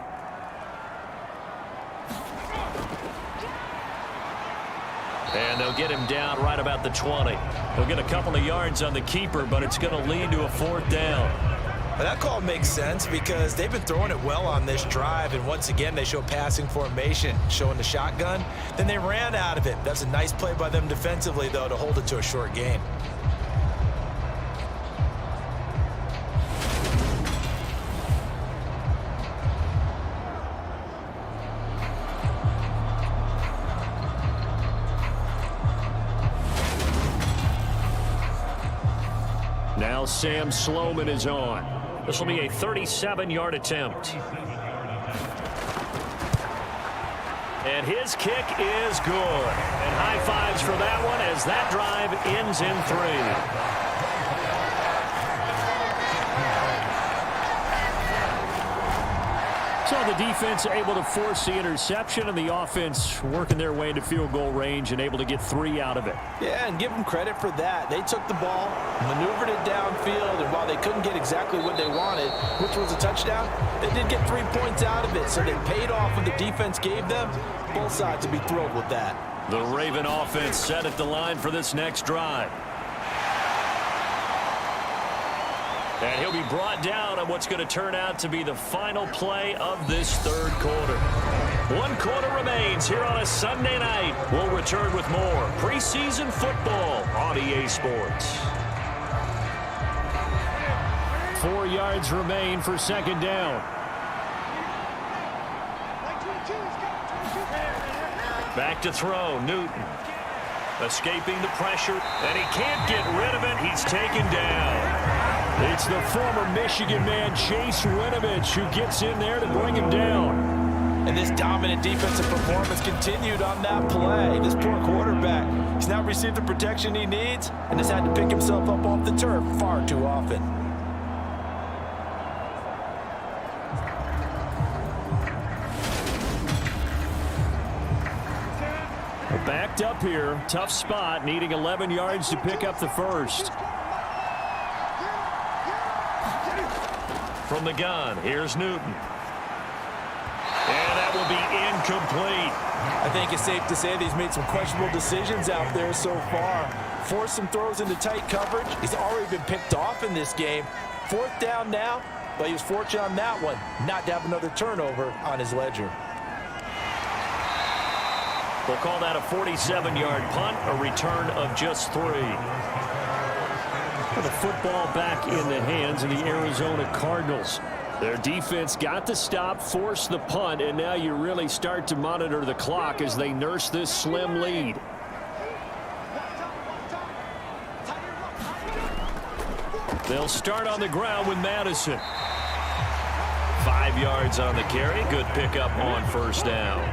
And they'll get him down right about the 20. They'll get a couple of yards on the keeper, but it's going to lead to a 4th down. Well, that call makes sense because they've been throwing it well on this drive, and once again they show passing formation, showing the shotgun. Then they ran out of it. That's a nice play by them defensively, though, to hold it to a short gain. Now Sam Sloman is on. This will be a 37-yard attempt. And his kick is good. And high fives for that one as that drive ends in 3. So the defense able to force the interception, and the offense working their way into field goal range and able to get 3 out of it. Yeah, and give them credit for that. They took the ball, maneuvered it downfield, and while they couldn't get exactly what they wanted, which was a touchdown, they did get 3 points out of it, so they paid off what the defense gave them. Both sides would be thrilled with that. The Raven offense set at the line for this next drive. And he'll be brought down on what's going to turn out to be the final play of this third quarter. 1 quarter remains here on a Sunday night. We'll return with more preseason football on EA Sports. 4 yards remain for second down. Back to throw, Newton. Escaping the pressure, and he can't get rid of it. He's taken down. It's the former Michigan man, Chase Winovich, who gets in there to bring him down. And this dominant defensive performance continued on that play. This poor quarterback, he's now received the protection he needs and has had to pick himself up off the turf far too often. Backed up here, tough spot, needing 11 yards to pick up the first. From the gun, here's Newton. And that will be incomplete. I think it's safe to say that he's made some questionable decisions out there so far. Forced some throws into tight coverage. He's already been picked off in this game. 4th down now, but he was fortunate on that one not to have another turnover on his ledger. We'll call that a 47-yard punt, a return of just 3. The football back in the hands of the Arizona Cardinals. Their defense got the stop, forced the punt, and now you really start to monitor the clock as they nurse this slim lead. They'll start on the ground with Madison. 5 yards on the carry. Good pickup on first down.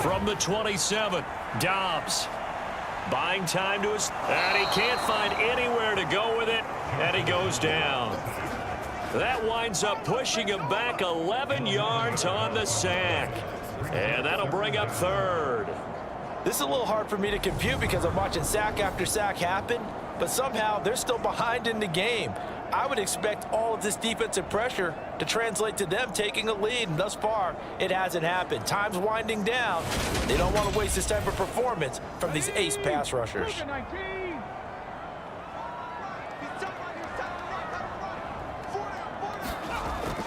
From the 27, Dobbs buying time to us, and he can't find anywhere to go with it, and he goes down. That winds up pushing him back 11 yards on the sack, and that'll bring up 3rd. This is a little hard for me to compute because I'm watching sack after sack happen, but somehow they're still behind in the game. I would expect all of this defensive pressure to translate to them taking a lead, and thus far, it hasn't happened. Time's winding down. They don't want to waste this type of performance from these ace pass rushers.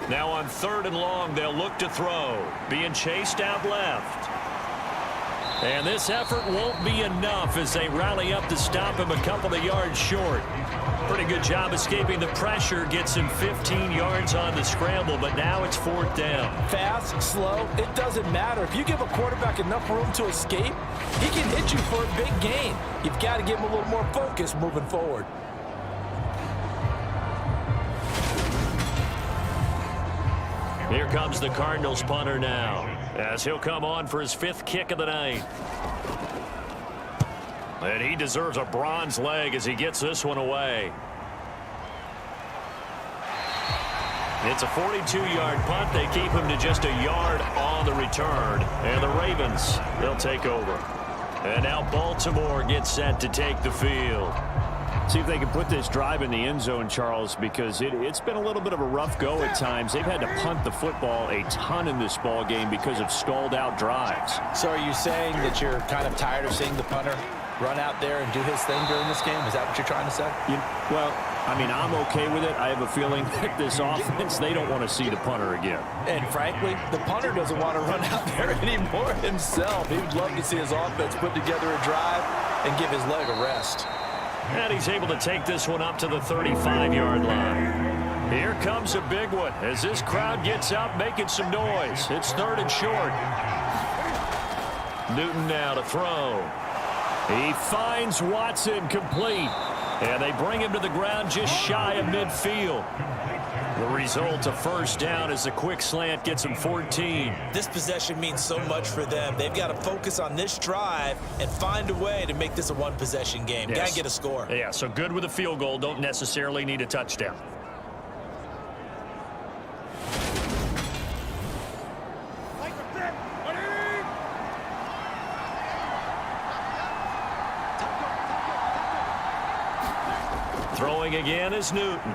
Now on 3rd and long, they'll look to throw. Being chased out left. And this effort won't be enough as they rally up to stop him a couple of yards short. Pretty good job escaping the pressure. Gets him 15 yards on the scramble, but now it's 4th down. Fast, slow, it doesn't matter. If you give a quarterback enough room to escape, he can hit you for a big gain. You've got to give him a little more focus moving forward. Here comes the Cardinals punter now, as he'll come on for his 5th kick of the night. And he deserves a bronze leg as he gets this one away. It's a 42-yard punt. They keep him to just a yard on the return. And the Ravens, they'll take over. And now Baltimore gets set to take the field. See if they can put this drive in the end zone, Charles, because it's been a little bit of a rough go at times. They've had to punt the football a ton in this ball game because of stalled out drives. So are you saying that you're kind of tired of seeing the punter run out there and do his thing during this game? Is that what you're trying to say? Well, I mean, I'm okay with it. I have a feeling that this offense, they don't want to see the punter again. And frankly, the punter doesn't want to run out there anymore himself. He would love to see his offense put together a drive and give his leg a rest. And he's able to take this one up to the 35-yard line. Here comes a big one as this crowd gets out making some noise. It's 3rd and short. Newton now to throw. He finds Watson complete. And they bring him to the ground just shy of midfield. The result, a first down as the quick slant gets him 14. This possession means so much for them. They've got to focus on this drive and find a way to make this a one-possession game. Yes. Got to get a score. Yeah, so good with a field goal. Don't necessarily need a touchdown. Throwing again is Newton.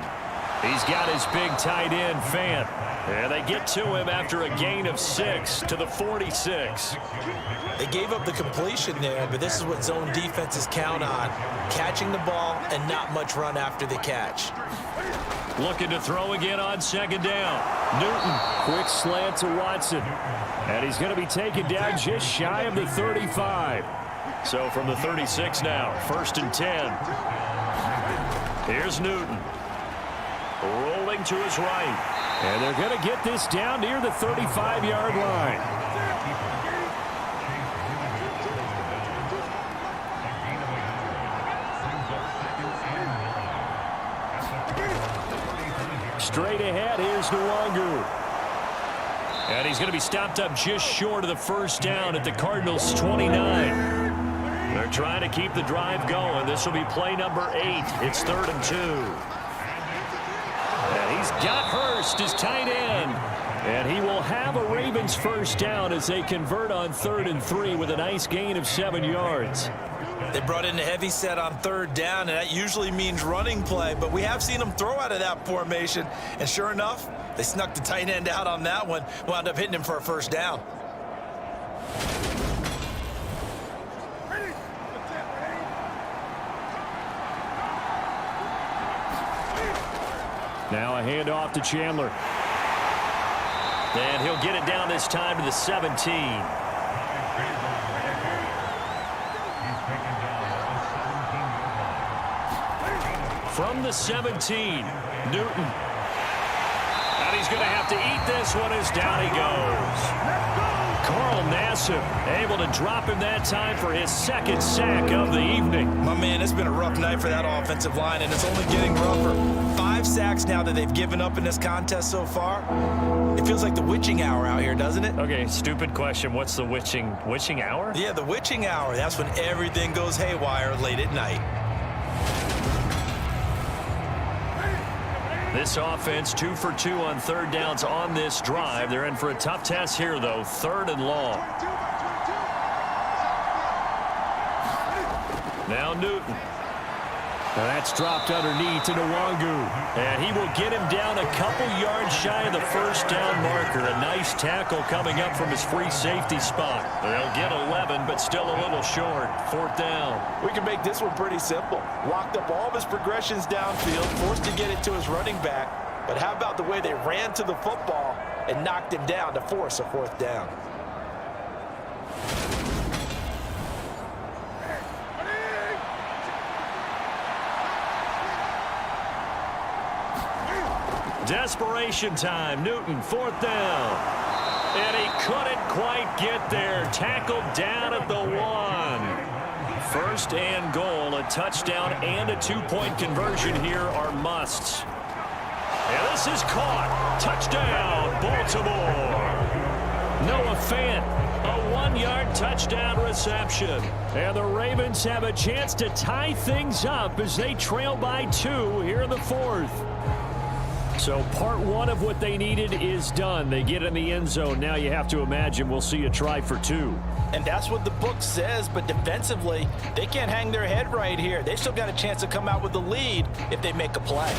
He's got his big tight end, Fant. And they get to him after a gain of 6 to the 46. They gave up the completion there, but this is what zone defenses count on. Catching the ball and not much run after the catch. Looking to throw again on second down. Newton, quick slant to Watson. And he's going to be taken down just shy of the 35. So from the 36 now, 1st and 10. Here's Newton. Rolling to his right. And they're going to get this down near the 35-yard line. Straight ahead, here's Ngranwu. And he's going to be stopped up just short of the first down at the Cardinals' 29. They're trying to keep the drive going. This will be play number 8. It's 3rd and 2. And he's got Hurst, his tight end. And he will have a Ravens first down as they convert on 3rd and 3 with a nice gain of 7 yards. They brought in a heavy set on 3rd down, and that usually means running play, but we have seen them throw out of that formation, and sure enough, they snuck the tight end out on that one, wound up hitting him for a first down. Now a handoff to Chandler. And he'll get it down this time to the 17. From the 17, Newton. And he's going to have to eat this one as down he goes. Carl Nassib able to drop him that time for his 2nd sack of the evening. My man, it's been a rough night for that offensive line, and it's only getting rougher. 5 sacks now that they've given up in this contest so far. It feels like the witching hour out here, doesn't it? Okay, stupid question. What's the witching hour? Yeah, the witching hour. That's when everything goes haywire late at night. This offense 2 for 2 on 3rd downs on this drive. They're in for a tough test here, though. 3rd and long. Now Newton. Now that's dropped underneath to Ngranwu. And he will get him down a couple yards shy of the first down marker. A nice tackle coming up from his free safety spot. They'll get 11, but still a little short. 4th down. We can make this one pretty simple. Locked up all of his progressions downfield, forced to get it to his running back. But how about the way they ran to the football and knocked him down to force a 4th down? Desperation time. Newton, 4th down. And he couldn't quite get there. Tackled down at the 1. 1st and goal. A touchdown and a 2-point conversion here are musts. And this is caught. Touchdown, Baltimore. Noah Fant, a 1-yard touchdown reception. And the Ravens have a chance to tie things up as they trail by 2 here in the 4th. So part 1 of what they needed is done. They get in the end zone. Now you have to imagine we'll see a try for 2. And that's what the book says, but defensively, they can't hang their head right here. They've still got a chance to come out with the lead if they make a play.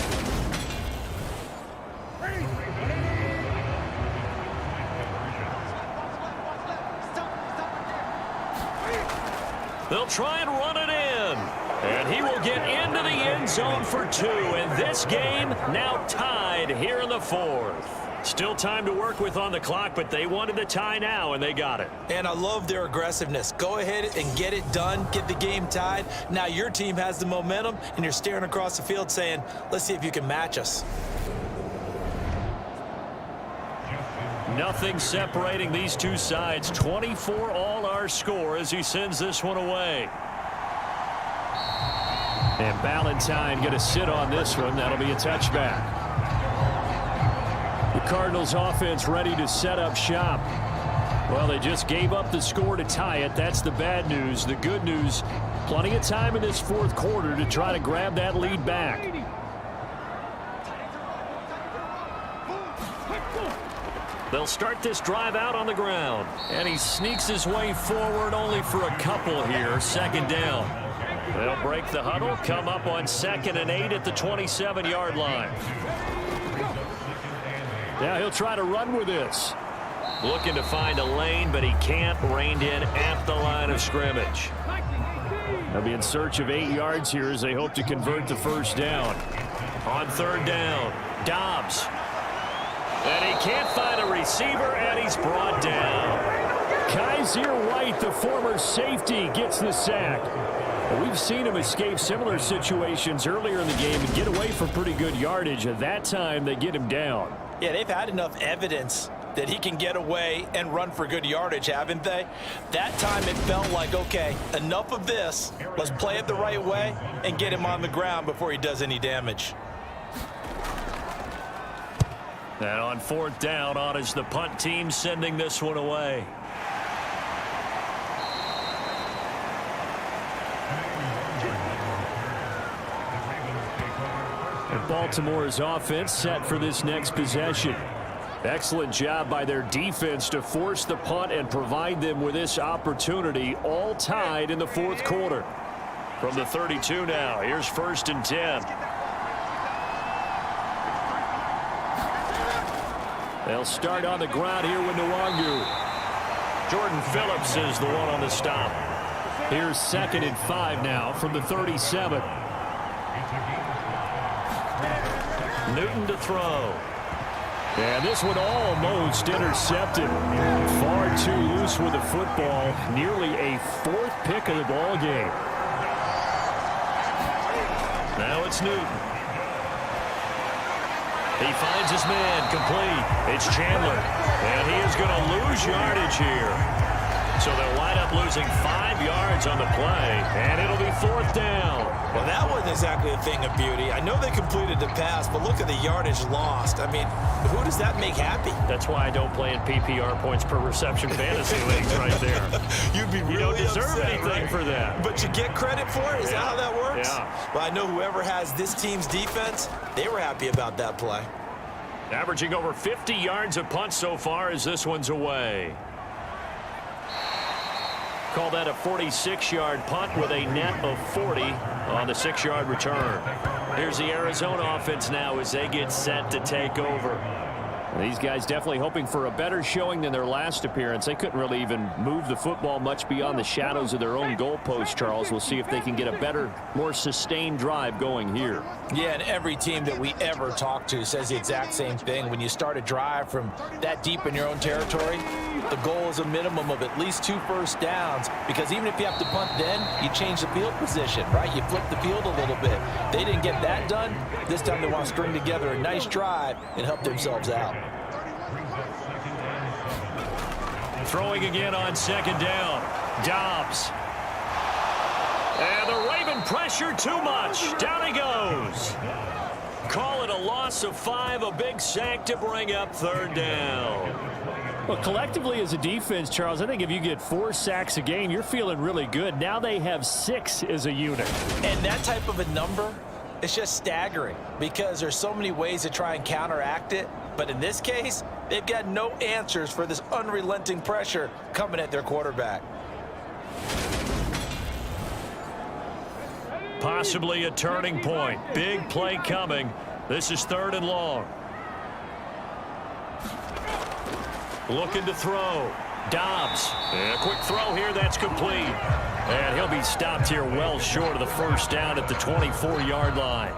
They'll try and run it in. And he will get into the end zone for 2. And this game now tied here in the 4th. Still time to work with on the clock, but they wanted the tie now, and they got it. And I love their aggressiveness. Go ahead and get it done. Get the game tied. Now your team has the momentum, and you're staring across the field saying, let's see if you can match us. Nothing separating these two sides. 24 all our score as he sends this one away. And Ballantyne going to sit on this one. That'll be a touchback. The Cardinals offense ready to set up shop. Well, they just gave up the score to tie it. That's the bad news. The good news, plenty of time in this fourth quarter to try to grab that lead back. They'll start this drive out on the ground. And he sneaks his way forward only for a couple here. Second down. They'll break the huddle, come up on 2nd and 8 at the 27-yard line. Now he'll try to run with this. Looking to find a lane, but he can't. Reined in at the line of scrimmage. They'll be in search of 8 yards here as they hope to convert the first down. On 3rd down, Dobbs. And he can't find a receiver, and he's brought down. Kaiser White, the former safety, gets the sack. We've seen him escape similar situations earlier in the game and get away for pretty good yardage. At that time, they get him down. Yeah, they've had enough evidence that he can get away and run for good yardage, haven't they? That time it felt like, okay, enough of this. Let's play it the right way and get him on the ground before he does any damage. And on 4th down, on is the punt team sending this one away. And Baltimore's offense set for this next possession. Excellent job by their defense to force the punt and provide them with this opportunity, all tied in the fourth quarter. From the 32 now, here's 1st and 10. They'll start on the ground here with Ngranwu. Jordan Phillips is the one on the stop. Here's 2nd and 5 now from the 37. Newton to throw. And this one almost intercepted. Far too loose with the football. Nearly a 4th pick of the ball game. Now it's Newton. He finds his man complete. It's Chandler. And he is going to lose yardage here. So they'll wind up losing 5 yards on the play. And it'll be 4th down. Well, that wasn't exactly a thing of beauty. I know they completed the pass, but look at the yardage lost. I mean, who does that make happy? That's why I don't play in PPR points per reception fantasy leagues right there. You'd be really You don't deserve upset, anything right? for that. But you get credit for it? Is that how that works? Yeah. Well, I know whoever has this team's defense, they were happy about that play. Averaging over 50 yards a punt so far as this one's away. Call that a 46-yard punt with a net of 40 on the 6-yard return. Here's the Arizona offense now as they get set to take over. These guys definitely hoping for a better showing than their last appearance. They couldn't really even move the football much beyond the shadows of their own goalpost, Charles. We'll see if they can get a better, more sustained drive going here. Yeah, and every team that we ever talk to says the exact same thing. When you start a drive from that deep in your own territory, the goal is a minimum of at least 2 first downs, because even if you have to punt then, you change the field position, right? You flip the field a little bit. They didn't get that done. This time they want to string together a nice drive and help themselves out. Throwing again on 2nd down. Dobbs. And the Raven pressure too much. Down he goes. Call it a loss of 5, a big sack to bring up 3rd down. Well, collectively as a defense, Charles, I think if you get 4 sacks a game, you're feeling really good. Now they have 6 as a unit. And that type of a number, it's just staggering because there's so many ways to try and counteract it. But in this case, they've got no answers for this unrelenting pressure coming at their quarterback. Possibly a turning point. Big play coming. This is 3rd and long. Looking to throw. Dobbs. And a quick throw here. That's complete. And he'll be stopped here well short of the first down at the 24-yard line.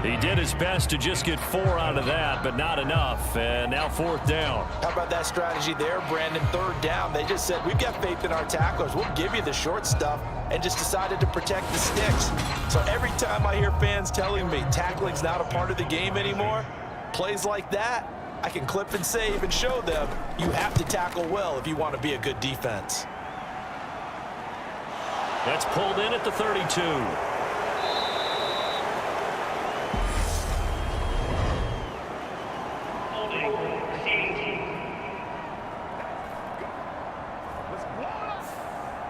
He did his best to just get 4 out of that, but not enough. And now 4th down. How about that strategy there, Brandon? 3rd down. They just said, we've got faith in our tacklers. We'll give you the short stuff, and just decided to protect the sticks. So every time I hear fans telling me tackling's not a part of the game anymore, plays like that, I can clip and save and show them you have to tackle well if you want to be a good defense. That's pulled in at the 32.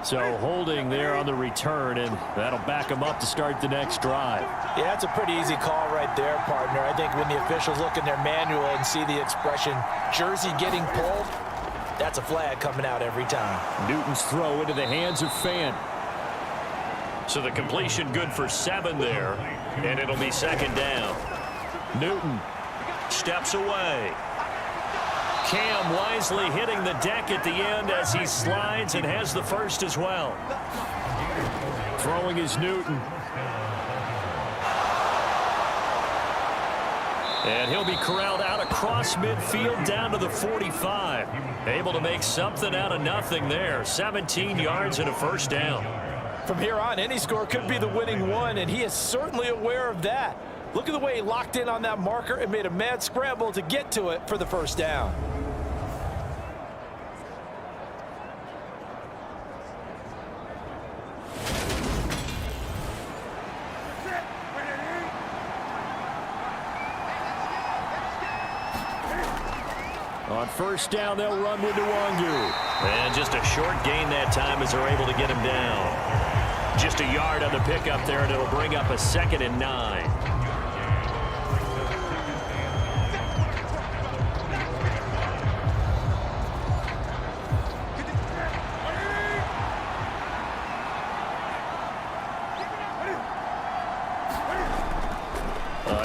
So holding there on the return, and that'll back them up to start the next drive. Yeah, that's a pretty easy call right there, partner. I think when the officials look in their manual and see the expression, jersey getting pulled, that's a flag coming out every time. Newton's throw into the hands of Fant. So the completion good for 7 there, and it'll be second down. Newton Steps away. Cam wisely hitting the deck at the end as he slides and has the first as well. throwing is Newton. And he'll be corralled out across midfield down to the 45. Able to make something out of nothing there. 17 yards and a first down. From here on, any score could be the winning one, and he is certainly aware of that. Look at the way he locked in on that marker and made a mad scramble to get to it for the first down. On first down, they'll run with Ngranwu. And just a short gain that time as they're able to get him down. Just a yard on the pickup there, and it'll bring up a 2nd and 9.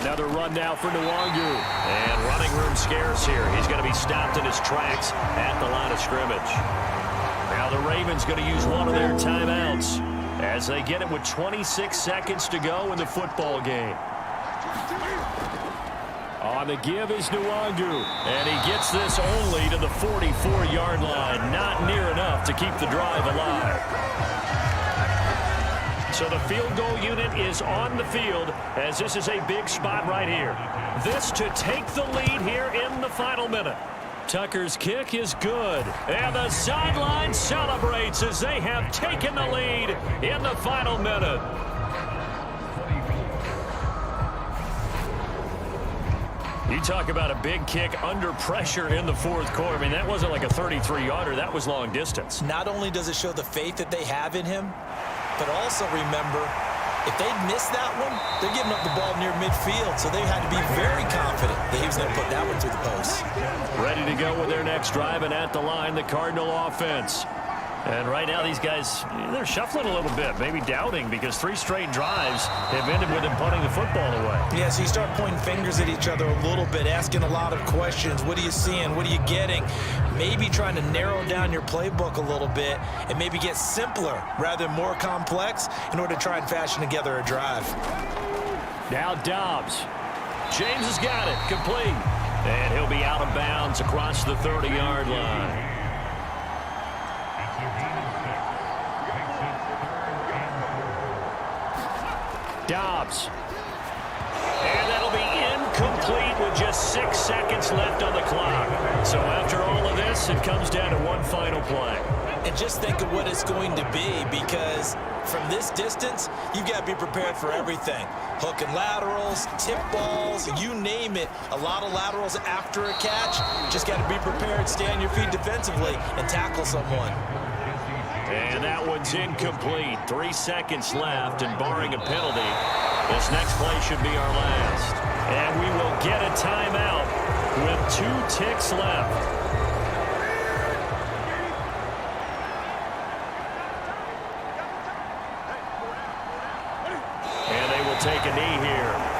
Another run now for Ngranwu. And running room scarce here. He's going to be stopped in his tracks at the line of scrimmage. Now the Ravens going to use one of their timeouts as they get it with 26 seconds to go in the football game. On the give is Ngranwu, and he gets this only to the 44-yard line. Not near enough to keep the drive alive. So the field goal unit is on the field as this is a big spot right here. This to take the lead here in the final minute. Tucker's kick is good, and the sideline celebrates as they have taken the lead in the final minute. You talk about a big kick under pressure in the fourth quarter. I mean, that wasn't like a 33-yarder. That was long distance. Not only does it show the faith that they have in him, but also remember, if they miss that one, they're giving up the ball near midfield, so they had to be very confident that he was going to put that one through the post. Ready to go with their next drive, and at the line, the Cardinal offense. And right now, these guys, they're shuffling a little bit, maybe doubting, because 3 straight drives have ended with them punting the football away. Yeah, so you start pointing fingers at each other a little bit, asking a lot of questions. What are you seeing? What are you getting? Maybe trying to narrow down your playbook a little bit and maybe get simpler rather than more complex in order to try and fashion together a drive. Now Dobbs. James has got it, complete. And he'll be out of bounds across the 30-yard line. Dobbs. And that'll be incomplete with just 6 seconds left on the clock. So after all of this, it comes down to one final play. And just think of what it's going to be, because from this distance, you've got to be prepared for everything. Hook and laterals, tip balls, you name it. A lot of laterals after a catch. Just got to be prepared, stay on your feet defensively, and tackle someone. And that one's incomplete. 3 seconds left, and barring a penalty, this next play should be our last. And we will get a timeout with 2 ticks left. And they will take a knee here.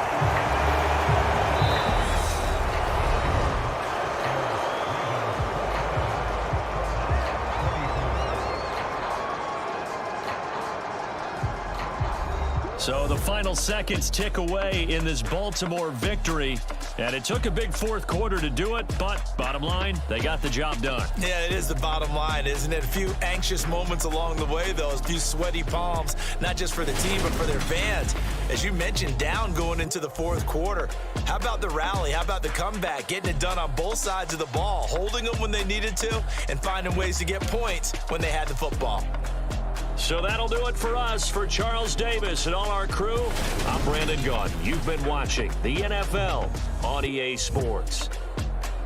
So the final seconds tick away in this Baltimore victory. And it took a big fourth quarter to do it, but bottom line, they got the job done. Yeah, it is the bottom line, isn't it? A few anxious moments along the way, though. A few sweaty palms, not just for the team, but for their fans. As you mentioned, down going into the fourth quarter. How about the rally? How about the comeback? Getting it done on both sides of the ball, holding them when they needed to, and finding ways to get points when they had the football. So that'll do it for us. For Charles Davis and all our crew, I'm Brandon Gaudin. You've been watching the NFL on EA Sports.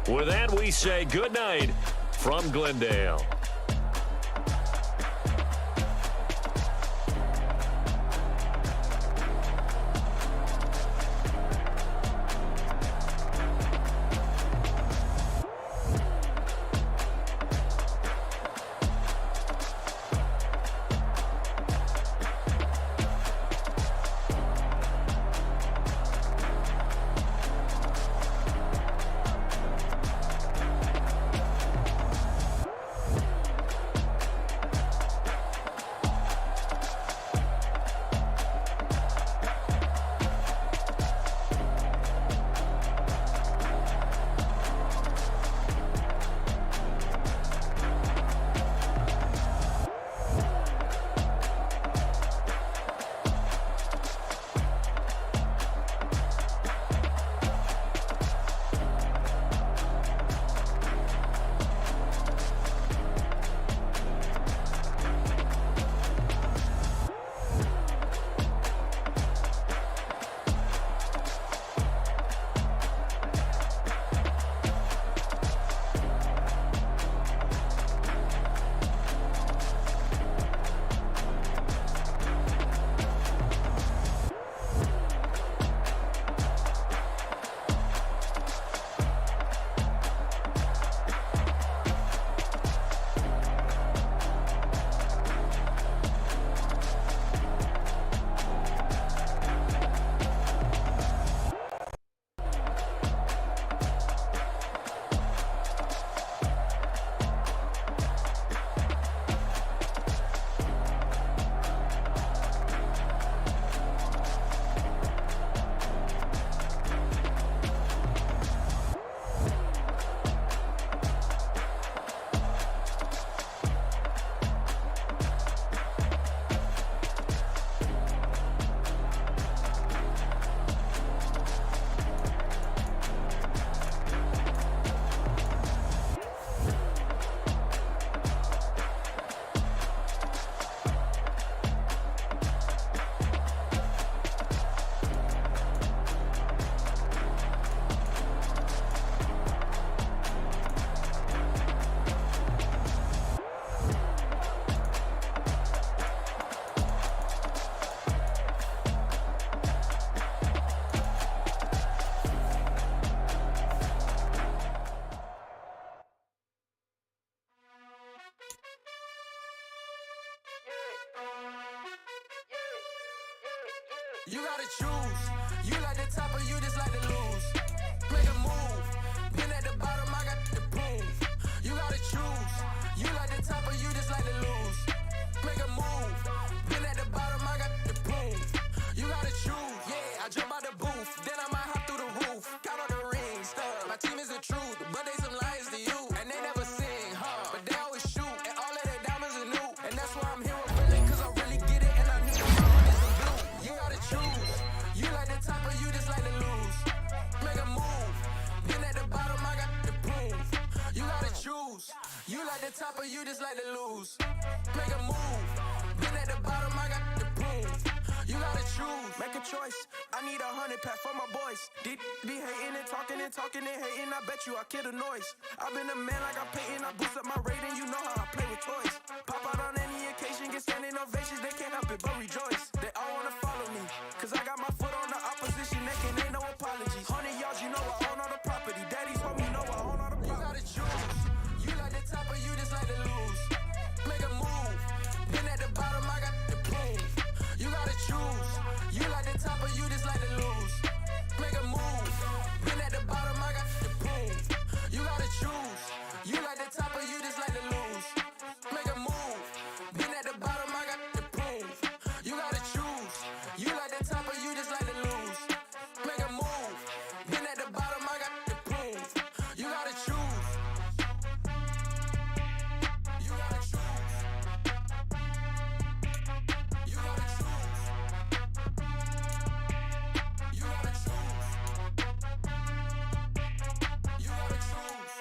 With that, we say good night from Glendale. You gotta choose. You like the top or you just like to lose. Make a move. Been at the bottom, I got the prove. You gotta choose. You like the top or you just like to lose. Make a move. Been at the bottom, I got the prove. You gotta choose. Yeah, I jump out the booth. Then I might hop through the roof. Count on the rings. My team is the truth, but they some liars to you. And they never sing, but they always shoot. And all of their diamonds are new. And that's why I'm here with feeling, cause I really get it. And I need to run with some blue. You gotta choose. You like the top or you just like to lose. Make a move. Been at the bottom, I got the proof. You gotta choose. You like the top or you just like to lose. Make a move. Been at the bottom, I got the proof. You gotta choose. Make a choice. I need 100 pack for my boys. Deep be hating and talking and hating. I bet you I kill the noise. I've been a man like I'm painting. I boost up my rating. You know how I play with toys. Pop out on any occasion, get standing ovations. They can't help it but rejoice. They all wanna follow me, cause I got my foot on the opposition neck and ain't no apologies. 100 yards, you know I own all the property. Daddy told me, know I own all the property. You gotta choose. You like the top or you just like to lose. Make a move. Been at the bottom, I got the proof. You gotta choose. You like the top or you just like to lose. Make a move. Been at the bottom, I got the proof. You gotta choose. You like the top or you just like to lose. Make a move. Been at the bottom, I got the proof. You gotta choose. You like the top or you just like to lose. Make a move. Been at the bottom, I got the proof. You gotta choose. You gotta choose. You gotta choose. You gotta choose. You gotta choose.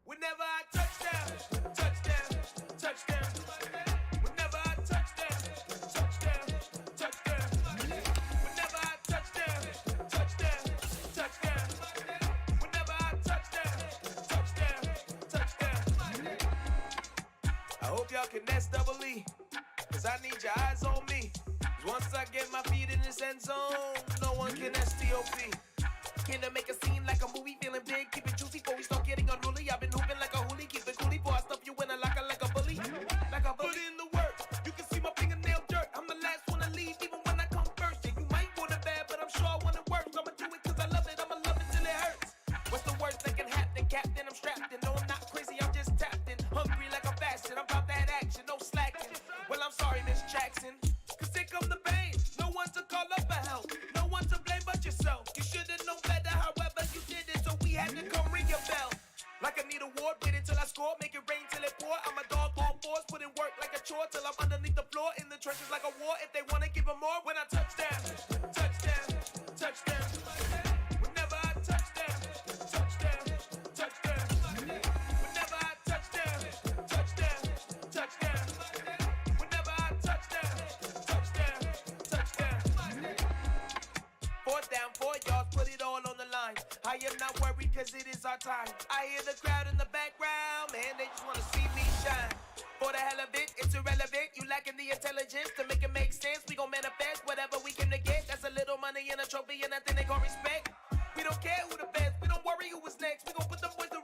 Whenever I touchdown, touchdown, touchdown. Whenever I touchdown, touchdown, touchdown. Whenever I touchdown, touchdown, touchdown. Whenever I touchdown, touchdown, touchdown. I hope y'all can nest double E, cause I need your eyes on me. 'Cause once I get my feet in this end zone, no one can STOP. Can I make a scene like a movie, feeling big, keep it juicy before we start getting unruly. I've been hooping like a hoolie, keep it coolie, before I stuff you in a locker like a bully. Like a bully. Put in the work, you can see my fingernail dirt. I'm the last one to leave, even when I come first. And you might want it bad, but I'm sure I want it worse. I'ma do it cause I love it, I'ma love it till it hurts. What's the worst that can happen, Captain? I'm strapped in, no I'm not crazy, I'm just tapped in. Hungry like I'm fasting, I'm about that action, no slacking. Well I'm sorry Miss Jackson, cause here come the pain. No one to call up for help, no one to blame but yourself. You should've known better, however you did it, so we had to come ring your bell. Like I need a ward, wait until I score, make it rain till it pour. I'm a dog on force, put in work like a chore till I'm underneath the floor, in the trenches like a war. If they wanna give them more, when I touchdown, touchdown, touchdown. Whenever I touchdown, touchdown, touchdown. Whenever I touchdown, touchdown, touchdown. Whenever I touchdown, touchdown, touchdown. 4th down, 4 yards, put it all on the line. I am not worried cause it is our time. I hear the crowd in the background, man, they just wanna see me shine. For the hell of it, it's irrelevant. You lacking the intelligence to make it make sense. We gon' manifest whatever we came to get. That's a little money and a trophy and nothing they gon' respect. We don't care who the best, we don't worry who was next. We gon' put them boys to